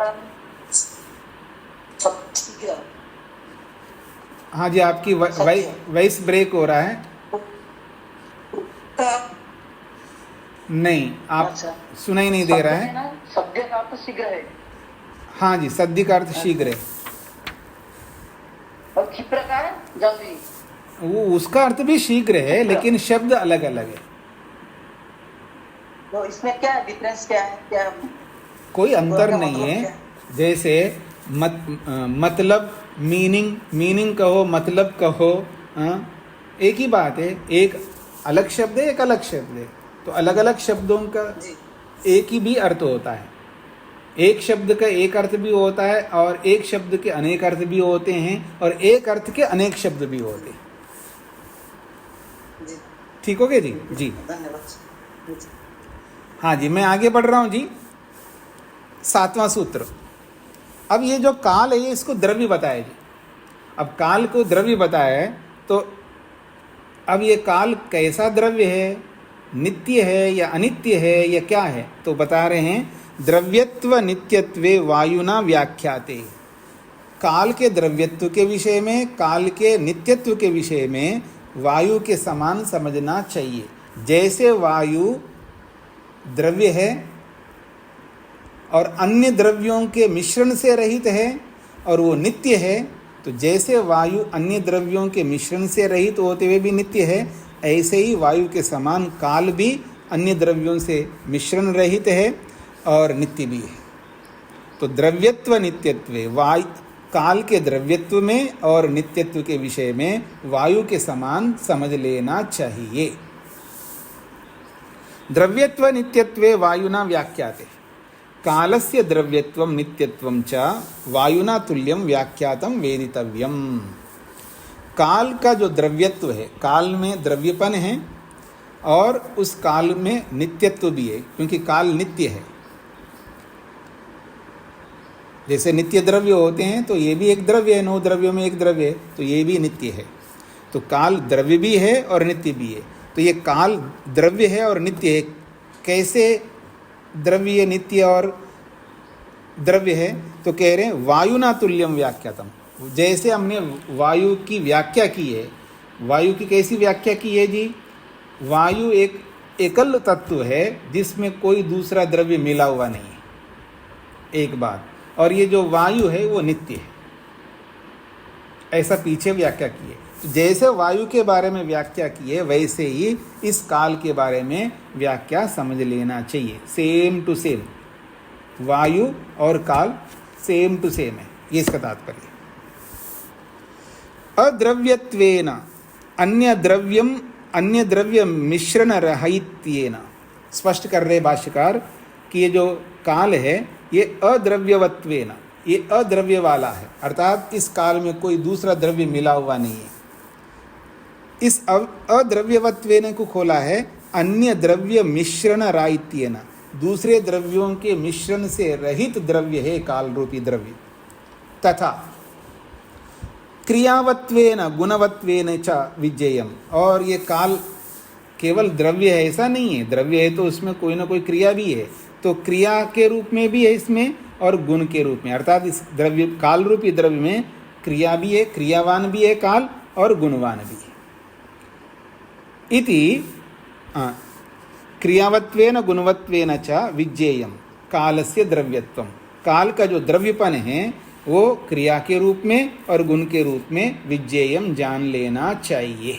हाँ जी, आपकी वॉइस ब्रेक हो रहा है। नहीं, आप अच्छा। सुनाई नहीं दे रहा है। सद्य का अर्थ शीघ्र है हाँ जी, सद्य का अर्थ शीघ्र है। और क्षिप्र का है जल्दी। वो उसका अर्थ भी शीघ्र है, लेकिन शब्द अलग अलग है। तो इसमें क्या डिफरेंस क्या है, क्या कोई अंतर का नहीं मतलब है। क्या है? जैसे मतलब मीनिंग कहो, मतलब कहो, एक ही बात है। एक अलग शब्द है, एक अलग शब्द है, तो अलग अलग शब्दों का जी एक ही भी अर्थ होता है। एक शब्द का एक अर्थ भी होता है और एक शब्द के अनेक अर्थ भी होते हैं और एक अर्थ के अनेक शब्द भी होते हैं। जी ठीक हो गया जी? जी धन्यवाद। हाँ जी, मैं आगे बढ़ रहा हूँ जी। 7वां सूत्र। अब ये जो काल है, ये इसको द्रव्य बताया जी। अब काल को द्रव्य बताया है, तो अब ये काल कैसा द्रव्य है, नित्य है या अनित्य है या क्या है? तो बता रहे हैं, द्रव्यत्व नित्यत्वे वायुना व्याख्याते। काल के द्रव्यत्व के विषय में, काल के नित्यत्व के विषय में वायु के समान समझना चाहिए। जैसे वायु द्रव्य है और अन्य द्रव्यों के मिश्रण से रहित है और वो नित्य है, तो जैसे वायु अन्य द्रव्यों के मिश्रण से रहित होते हुए भी नित्य है, ऐसे ही वायु के समान काल भी अन्य द्रव्यों से मिश्रण रहित है और नित्य भी है। तो द्रव्यत्व नित्यत्व, वायु काल के द्रव्यत्व में और नित्यत्व के विषय में वायु के समान समझ लेना चाहिए। द्रव्यत्व नित्यत्वे वायुना व्याख्याते। कालस्य द्रव्यत्वं नित्यत्वं च वायुना तुल्यं व्याख्यातं वेदितव्यम। काल का जो द्रव्यत्व है, काल में द्रव्यपन है और उस काल में नित्यत्व भी है, क्योंकि काल नित्य है। जैसे नित्य द्रव्य होते हैं, तो ये भी एक द्रव्य है, 9 द्रव्यों में एक द्रव्य है, तो ये भी नित्य है। तो काल द्रव्य भी है और नित्य भी है। तो ये काल द्रव्य है और नित्य है। कैसे द्रव्य, नित्य और द्रव्य है? तो कह रहे हैं वायुना तुल्यम व्याख्यातम। जैसे हमने वायु की व्याख्या की है। वायु की कैसी व्याख्या की है जी? वायु एक एकल तत्व है जिसमें कोई दूसरा द्रव्य मिला हुआ नहीं है, एक बात। और ये जो वायु है वो नित्य है, ऐसा पीछे व्याख्या की है। जैसे वायु के बारे में व्याख्या की है, वैसे ही इस काल के बारे में व्याख्या समझ लेना चाहिए। सेम टू सेम, वायु और काल सेम टू सेम है, ये इसका तात्पर्य। अद्रव्यत्वेन अन्य द्रव्य मिश्रण रहित्येन। स्पष्ट कर रहे भाष्यकार कि ये जो काल है ये अद्रव्यवत्वेन, ये अद्रव्य वाला है, अर्थात इस काल में कोई दूसरा द्रव्य मिला हुआ नहीं है। इस अद्रव्यवत्वेन को खोला है अन्य द्रव्य मिश्रण राहित्येन, दूसरे द्रव्यों के मिश्रण से रहित द्रव्य है काल रूपी द्रव्य। तथा क्रियावत्वेन गुणवत्वेन च विज्ञेयम। और ये काल केवल द्रव्य है ऐसा नहीं है, द्रव्य है तो उसमें कोई ना कोई क्रिया भी है, तो क्रिया के रूप में भी है इसमें और गुण के रूप में, अर्थात इस द्रव्य काल रूपी द्रव्य में क्रिया भी है, क्रियावान भी है काल और गुणवान भी है। इति क्रियावत्वेन गुणवत्वेन च विज्ञेयम कालस्य द्रव्यत्वम। काल का जो द्रव्यपन है वो क्रिया के रूप में और गुण के रूप में विज्ञेयम जान लेना चाहिए।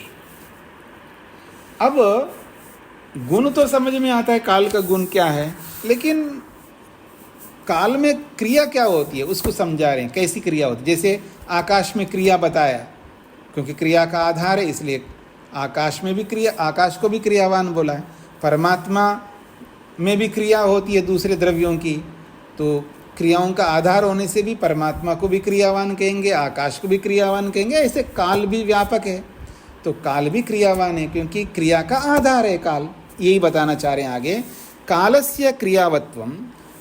अब गुण तो समझ में आता है, काल का गुण क्या है, लेकिन काल में क्रिया क्या होती है उसको समझा रहे हैं। कैसी क्रिया होती है? जैसे आकाश में क्रिया बताया, क्योंकि क्रिया का आधार है इसलिए आकाश में भी क्रिया, आकाश को भी क्रियावान बोला है। परमात्मा में भी क्रिया होती है दूसरे द्रव्यों की, तो क्रियाओं का आधार होने से भी परमात्मा को भी क्रियावान कहेंगे, आकाश को भी क्रियावान कहेंगे। ऐसे काल भी व्यापक है, तो काल भी क्रियावान है क्योंकि क्रिया का आधार है काल। यही बताना चाह रहे हैं आगे। कालस्य क्रियावत्वम,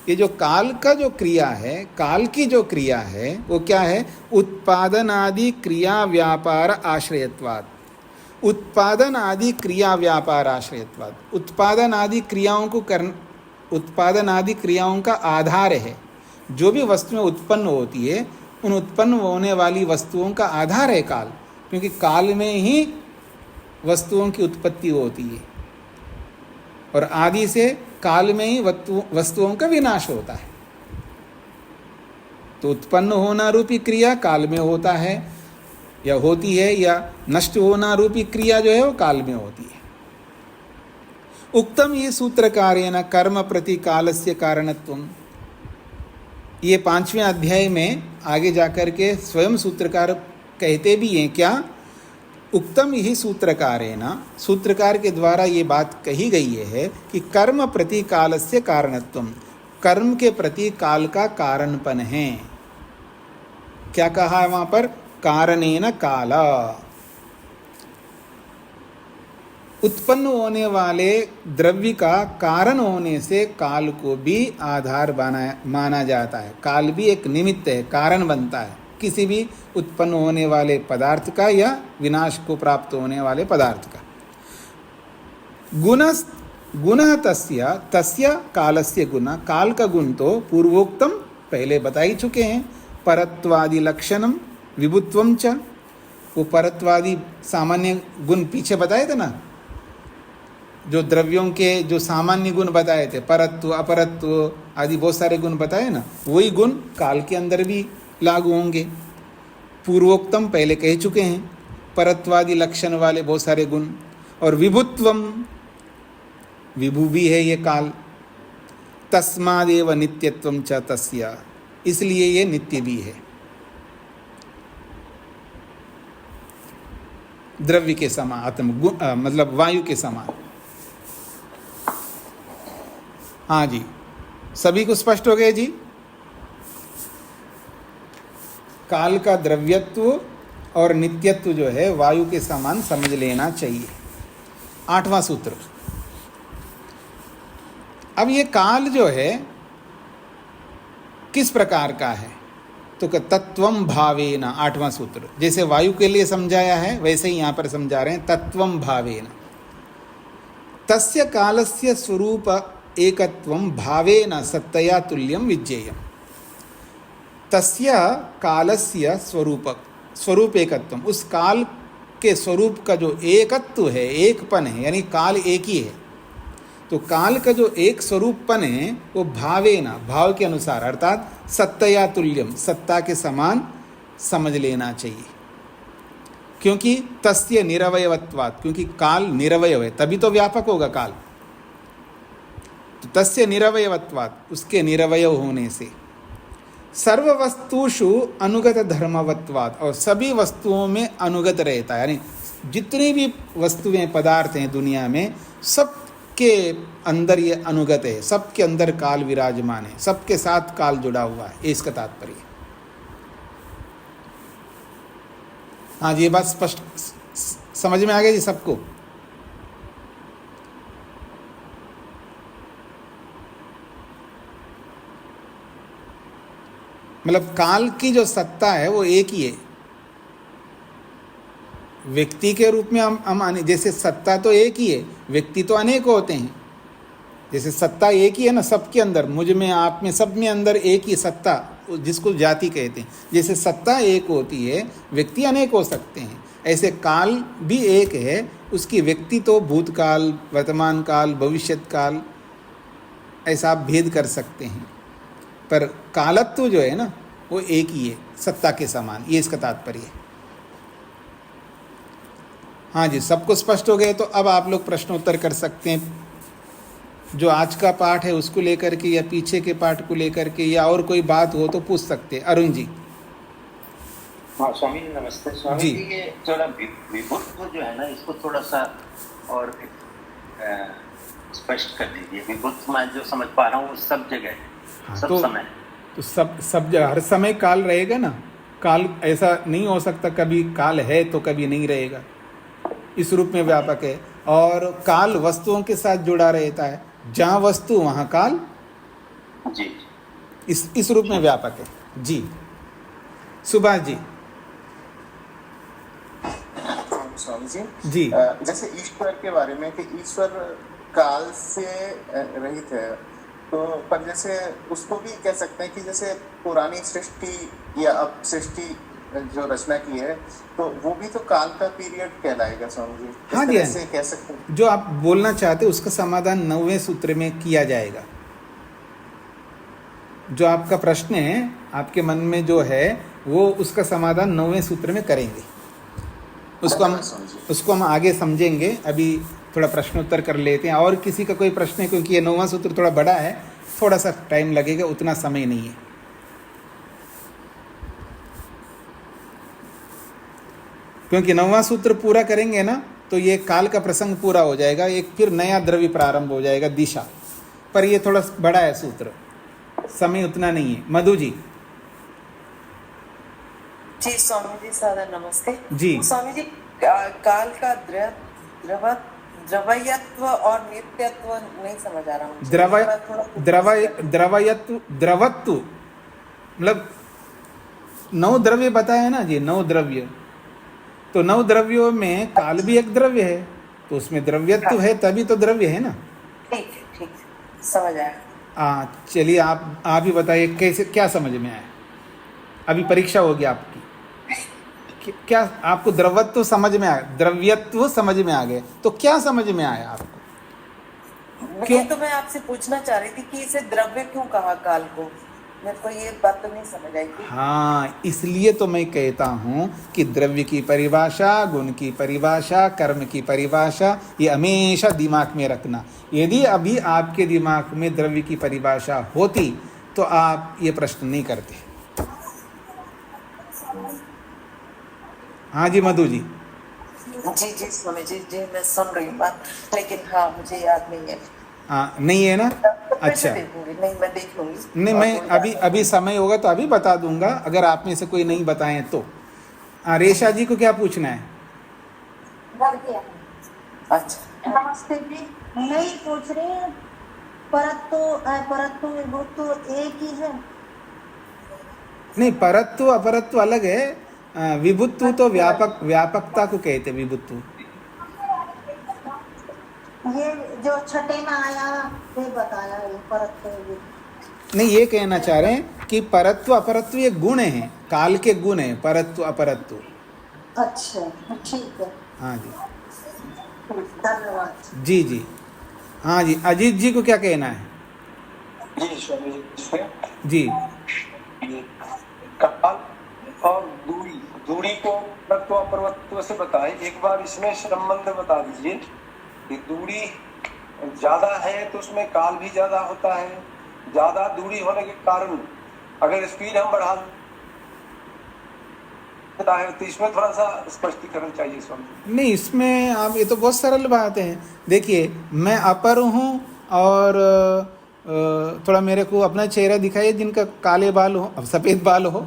ये जो काल का जो क्रिया है, काल की जो क्रिया है वो क्या है? उत्पादन आदि क्रिया व्यापार आश्रयत्वात्। उत्पादन आदि क्रिया व्यापार आश्रयत्वात्। उत्पादन आदि क्रियाओं को उत्पादन आदि क्रियाओं का आधार है। जो भी वस्तुएं उत्पन्न होती है, उन उत्पन्न होने वाली वस्तुओं का आधार है काल। क्योंकि काल में ही वस्तुओं की उत्पत्ति होती है और आदि से काल में ही वस्तुओं का विनाश होता है। तो उत्पन्न होना रूपी क्रिया काल में होता है या होती है, या नष्ट होना रूपी क्रिया जो है वो काल में होती है। उक्तम ये सूत्रकारेण कर्म प्रति कालस्य कारणत्वम, ये 5वें अध्याय में आगे जाकर के स्वयं सूत्रकार कहते भी हैं क्या, उक्तम यही सूत्रकारेण, सूत्रकार के द्वारा ये बात कही गई है कि कर्म प्रति कालस्य कारणत्वम, कर्म के प्रति काल का कारणपन है। क्या कहा है वहां पर, कारणेन काल, उत्पन्न होने वाले द्रव्य का कारण होने से काल को भी आधार माना जाता है। काल भी एक निमित्त है, कारण बनता है किसी भी उत्पन्न होने वाले पदार्थ का या विनाश को प्राप्त होने वाले पदार्थ का। गुण तस्य कालस्य गुण, काल का गुण तो पूर्वोक्तम पहले बता ही चुके हैं, परत्वादि लक्षणम विभुत्वम च, वो परत्वादि सामान्य गुण पीछे बताए थे ना, जो द्रव्यों के जो सामान्य गुण बताए थे, परत्व अपरत्व आदि बहुत सारे गुण बताए ना, वही गुण काल के अंदर भी लागू होंगे। पूर्वोक्तम पहले कह चुके हैं, परत्वादि लक्षण वाले बहुत सारे गुण, और विभुत्वम, विभु भी है ये काल, तस्मादेव नित्यत्वम च तस्य, इसलिए ये नित्य भी है, द्रव्य के समान, आत्म मतलब वायु के समान। हाँ जी, सभी को स्पष्ट हो गए जी। काल का द्रव्यत्व और नित्यत्व जो है वायु के समान समझ लेना चाहिए। 8वां सूत्र, अब ये काल जो है किस प्रकार का है, तो तत्वम भावेन, 8वां सूत्र, जैसे वायु के लिए समझाया है वैसे ही यहाँ पर समझा रहे हैं, तत्वम भावेन, तस्य कालस्य स्वरूप एकत्वम भावेन सत्तया तुल्यम विज्ञेयम, तस्य कालस्य स्वरूप एकत्वम, उस काल के स्वरूप का जो एकत्व है, एकपन है, यानी काल एक ही है, तो काल का जो एक स्वरूपपन है वो भावेन, भाव के अनुसार, अर्थात सत्तया तुल्यम, सत्ता के समान समझ लेना चाहिए। क्योंकि तस्य निरवयवत्वात्, क्योंकि काल निरवयव है तभी तो व्यापक होगा काल, तो तस्य निरवयवत्वात्, उसके निरवयव होने से, सर्व वस्तुषु अनुगत धर्मवत्वात्, और सभी वस्तुओं में अनुगत रहता है, यानी जितनी भी वस्तुएं पदार्थ हैं दुनिया में सबके अंदर ये अनुगत है, सबके अंदर काल विराजमान है, सबके साथ काल जुड़ा हुआ है, इसका तात्पर्य। हाँ जी, ये बात स्पष्ट समझ में आ गई जी सबको। मतलब काल की जो सत्ता है वो एक ही है, व्यक्ति के रूप में हम जैसे सत्ता तो एक ही है, व्यक्ति तो अनेक होते हैं, जैसे सत्ता एक ही है ना सबके अंदर, मुझ में, आप में, सब में अंदर एक ही सत्ता, जिसको जाति कहते हैं, जैसे सत्ता एक होती है व्यक्ति अनेक हो सकते हैं, ऐसे काल भी एक है, उसकी व्यक्ति तो भूतकाल, वर्तमान काल, भविष्यत काल, ऐसा आप भेद कर सकते हैं, पर कालत्व जो है ना वो एक ही है, सत्ता के समान, ये इसका तात्पर्य है। हाँ जी, सबको स्पष्ट हो गए, तो अब आप लोग प्रश्नोत्तर कर सकते हैं, जो आज का पाठ है उसको लेकर के या पीछे के पाठ को लेकर के, या और कोई बात हो तो पूछ सकते हैं। अरुण जी। हाँ स्वामी जी नमस्ते। स्वामी जी ये थोड़ा विभुत्व जो है ना, इसको थोड़ा सा और स्पष्ट कर दीजिए। विभुत्व मैं जो समझ पा रहा हूँ सब जगह, हाँ, सब तो, समय तो सब जगह हर समय काल रहेगा ना, काल ऐसा नहीं हो सकता कभी काल है तो कभी नहीं रहेगा, इस रूप में व्यापक है। और काल वस्तुओं के साथ जुड़ा रहता है, जहाँ वस्तु वहाँ काल, जी इस रूप में व्यापक है जी। सुभाष जी। स्वामी जी जी, जैसे ईश्वर के बारे में कि ईश्वर काल से रहित है, तो पर जैसे उसको भी कह सकते हैं कि जैसे पुरानी सृष्टि या अब सृष्टि जो रचना की है, तो वो भी तो काल का पीरियड कहलाएगा स्वामी जी। इस हाँ जी, तरह हाँ। से कह सकते हैं। जो आप बोलना चाहते हो उसका समाधान 9वें सूत्र में किया जाएगा। जो आपका प्रश्न है, आपके मन में जो है, वो उसका समाधान 9वें सूत्र में करेंगे। उसको हम आगे समझेंगे। अभी थोड़ा प्रश्नोत्तर कर लेते हैं। और किसी का कोई प्रश्न है? क्योंकि ये 9वां सूत्र थोड़ा बड़ा है, थोड़ा सा टाइम लगेगा, उतना समय नहीं है। क्योंकि 9वां सूत्र पूरा करेंगे ना तो ये काल का प्रसंग पूरा हो जाएगा, एक फिर नया द्रव्य प्रारंभ हो जाएगा, दिशा। पर ये थोड़ा बड़ा है सूत्र, समय उतना नहीं है। मधु जी। जी स्वामी जी, सादर नमस्ते जी। स्वामी जी, काल का द्रवयत्व और नित्यत्व नहीं समझ आ रहा मुझे। द्रवत्व मतलब 9 द्रव्य बताया ना जी, 9 द्रव्य। तो 9 द्रव्यों में काल भी एक द्रव्य है, तो उसमें द्रव्यत्व है, तभी तो द्रव्य है ना। ठीक है, समझ आया। चलिए आप ही बताइए कैसे, क्या समझ में आया? अभी परीक्षा होगी आपकी। क्या आपको द्रवत्व समझ में आया, द्रव्यत्व समझ में आ गए, तो क्या समझ में आया आपको? क्यों? तो मैं आपसे पूछना चाह रही थी कि इसे द्रव्य क्यों कहा काल को, मेरे को ये बात तो नहीं समझ आई थी। हाँ, इसलिए तो मैं कहता हूँ कि द्रव्य की परिभाषा, गुण की परिभाषा, कर्म की परिभाषा, ये हमेशा दिमाग में रखना। यदि अभी आपके दिमाग में द्रव्य की परिभाषा होती तो आप ये प्रश्न नहीं करते। हाँ जी मधु जी। जी स्वामी जी, मैं सुन रही हूँ बात, लेकिन हाँ मुझे याद नहीं है। नहीं है ना? अच्छा, नहीं मैं देख लूंगी। नहीं, मैं अभी समय होगा तो अभी बता दूंगा, अगर आप में से कोई नहीं बताएं तो। रेशा जी को क्या पूछना है? अच्छा नमस्ते जी, नहीं पूछ रही हूँ, परत्व विभुत्व एक ही है? नहीं, परत्व अपरत्व अलग है। विभुत्व तो व्यापकता को कहते हैं। विभुत्व ये जो छठे में आया ये बताया, ये परत्व। नहीं, ये कहना चाह रहे हैं कि परत्व अपरत्व ये गुण है, काल के गुण है, परत्व अपरत्व। अच्छा ठीक है। हाँ जी, धन्यवाद। जी। हाँ जी, अजीत जी को क्या कहना है? जी स्वामी जी। काल और दूरी को परत्व अपरत्व से बताएं। एक बार इसमें संबंध बता दीजिए कि दूरी ज्यादा है तो उसमें काल भी ज्यादा होता है। ज्यादा दूरी होने के कारण अगर स्पीड हम बढ़ा है तो इसमें थोड़ा सा स्पष्टीकरण चाहिए स्वामी। नहीं, इसमें आप, ये तो बहुत सरल बात है। देखिए, मैं अपर हूँ और थोड़ा मेरे को अपना चेहरा दिखाइए जिनका काले बाल हो, अब सफ़ेद बाल हो,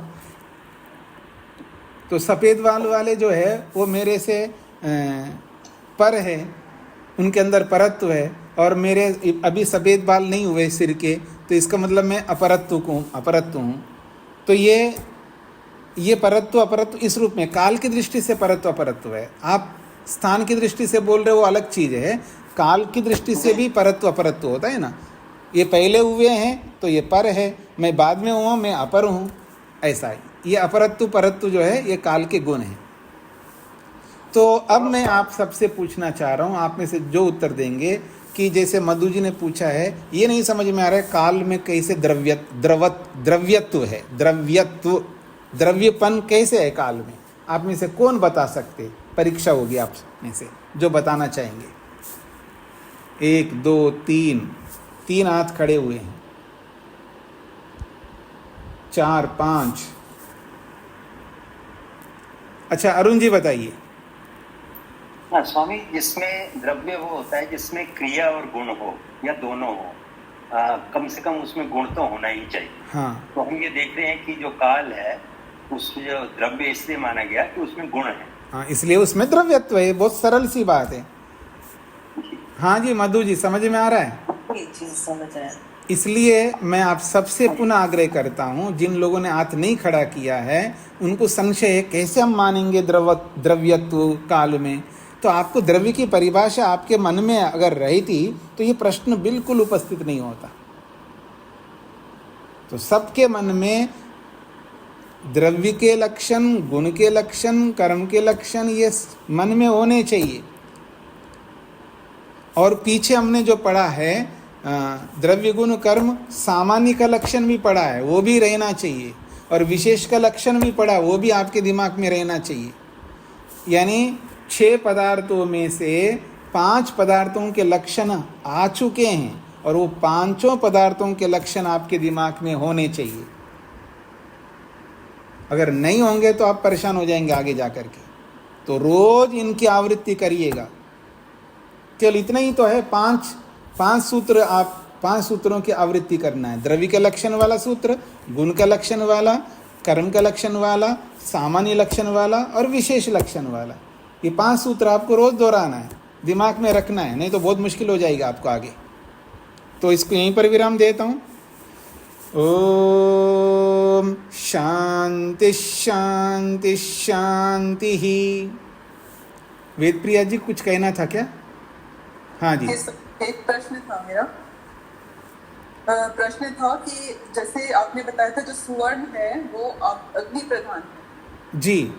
तो सफ़ेद बाल वाले जो है वो मेरे से पर है, उनके अंदर परत्व है, और मेरे अभी सफ़ेद बाल नहीं हुए सिर के, तो इसका मतलब मैं अपरत्व हूँ। तो ये परत्व अपरत्व इस रूप में काल की दृष्टि से परत्व अपरत्व है। आप स्थान की दृष्टि से बोल रहे हो, वो अलग चीज़ है। काल की दृष्टि से भी परत्व अपरत्व होता है ना। ये पहले हुए हैं तो ये पर है, मैं बाद में हुआ, मैं अपर हूँ, ऐसा है। ये अपरत्व परत्व जो है ये काल के गुण हैं। तो अब मैं आप सबसे पूछना चाह रहा हूँ, आप में से जो उत्तर देंगे, कि जैसे मधु जी ने पूछा है, ये नहीं समझ में आ रहा है काल में कैसे द्रव्यत्व है, द्रव्यपन कैसे है काल में। आप में से कौन बता सकते? परीक्षा होगी आप में से जो बताना चाहेंगे। 1 2 3 हाथ खड़े हुए हैं, 4 5। अच्छा, अरुण जी बताइए। हाँ स्वामी, जिसमें द्रव्य वो होता है जिसमें क्रिया और गुण हो या दोनों हो, कम से कम उसमें गुण तो होना ही चाहिए। हाँ, तो हम ये देख रहे हैं कि जो काल है उसमें जो द्रव्य इसलिए माना गया कि उसमें गुण है। हाँ, इसलिए उसमें द्रव्यत्व है। बहुत सरल सी बात है। हाँ जी मधु जी, समझ में आ रहा है? समझ आया। इसलिए मैं आप सबसे पुनः आग्रह करता हूँ, जिन लोगों ने हाथ नहीं खड़ा किया है उनको संशय है कैसे हम मानेंगे द्रव्यत्व काल में। तो आपको द्रव्य की परिभाषा आपके मन में अगर रही थी तो ये प्रश्न बिल्कुल उपस्थित नहीं होता। तो सबके मन में द्रव्य के लक्षण, गुण के लक्षण, कर्म के लक्षण ये मन में होने चाहिए। और पीछे हमने जो पढ़ा है द्रव्य गुण कर्म सामान्य का लक्षण भी पढ़ा है, वो भी रहना चाहिए। और विशेष का लक्षण भी पढ़ा, वो भी आपके दिमाग में रहना चाहिए। यानी 6 पदार्थों में से 5 पदार्थों के लक्षण आ चुके हैं और वो 5 पदार्थों के लक्षण आपके दिमाग में होने चाहिए। अगर नहीं होंगे तो आप परेशान हो जाएंगे आगे जा कर के। तो रोज इनकी आवृत्ति करिएगा। केवल इतना ही तो है, 5 सूत्र, आप 5 सूत्रों की आवृत्ति करना है। द्रव्य के लक्षण वाला सूत्र, गुण का लक्षण वाला, कर्म का लक्षण वाला, सामान्य लक्षण वाला और विशेष लक्षण वाला। ये 5 सूत्र आपको रोज दोहराना है, दिमाग में रखना है, नहीं तो बहुत मुश्किल हो जाएगा आपको आगे। तो इसको यहीं पर विराम देता हूँ। ओम शांति शांति शांति ही। वेद प्रिया जी कुछ कहना था क्या? हाँ जी। एक प्रश्न था मेरा। प्रश्न था कि जैसे आपने बताया था जो सुवर्ण है वो अग्नि प्रधान है जी।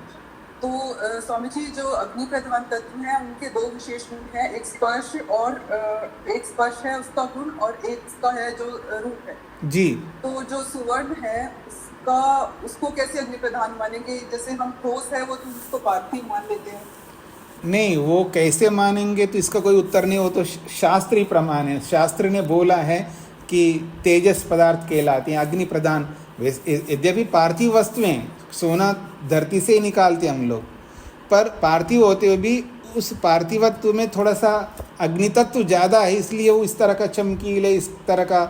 तो स्वामी जी जो अग्नि प्रधान तत्व है उनके 2 विशेष गुण है, एक स्पर्श है उसका गुण और एक उसका है जो रूप है जी। तो जो सुवर्ण है उसको कैसे अग्नि प्रधान मानेंगे? जैसे हम ठोस है वो तो उसको पार्थिव मान लेते हैं। नहीं, वो कैसे मानेंगे तो इसका कोई उत्तर नहीं, वो तो शास्त्रीय प्रमाण है। शास्त्र ने बोला है कि तेजस पदार्थ कहलाते हैं, अग्नि प्रदान। यद्यपि पार्थिव वस्तुएं, सोना धरती से ही निकालते हम लोग, पर पार्थिव होते हुए भी उस पार्थिवत्व में थोड़ा सा अग्नि तत्व ज़्यादा है, इसलिए वो इस तरह का चमकीले, इस तरह का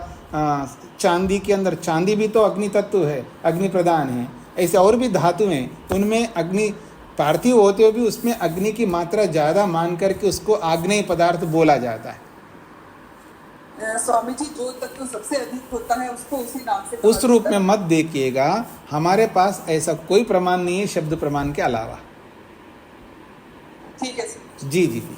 चांदी के अंदर, चांदी भी तो अग्नि तत्व है, अग्नि प्रदान है। ऐसे और भी धातु हैं, उनमें अग्नि पार्थिव होते हुए भी उसमें अग्नि की मात्रा ज़्यादा मान करके उसको आग्नेय पदार्थ बोला जाता है। स्वामी जी जो तत्व सबसे अधिक होता है उसको उसी नाम से उस रूप में मत देखिएगा, हमारे पास ऐसा कोई प्रमाण नहीं है शब्द प्रमाण के अलावा। ठीक है सर। जी जी जी।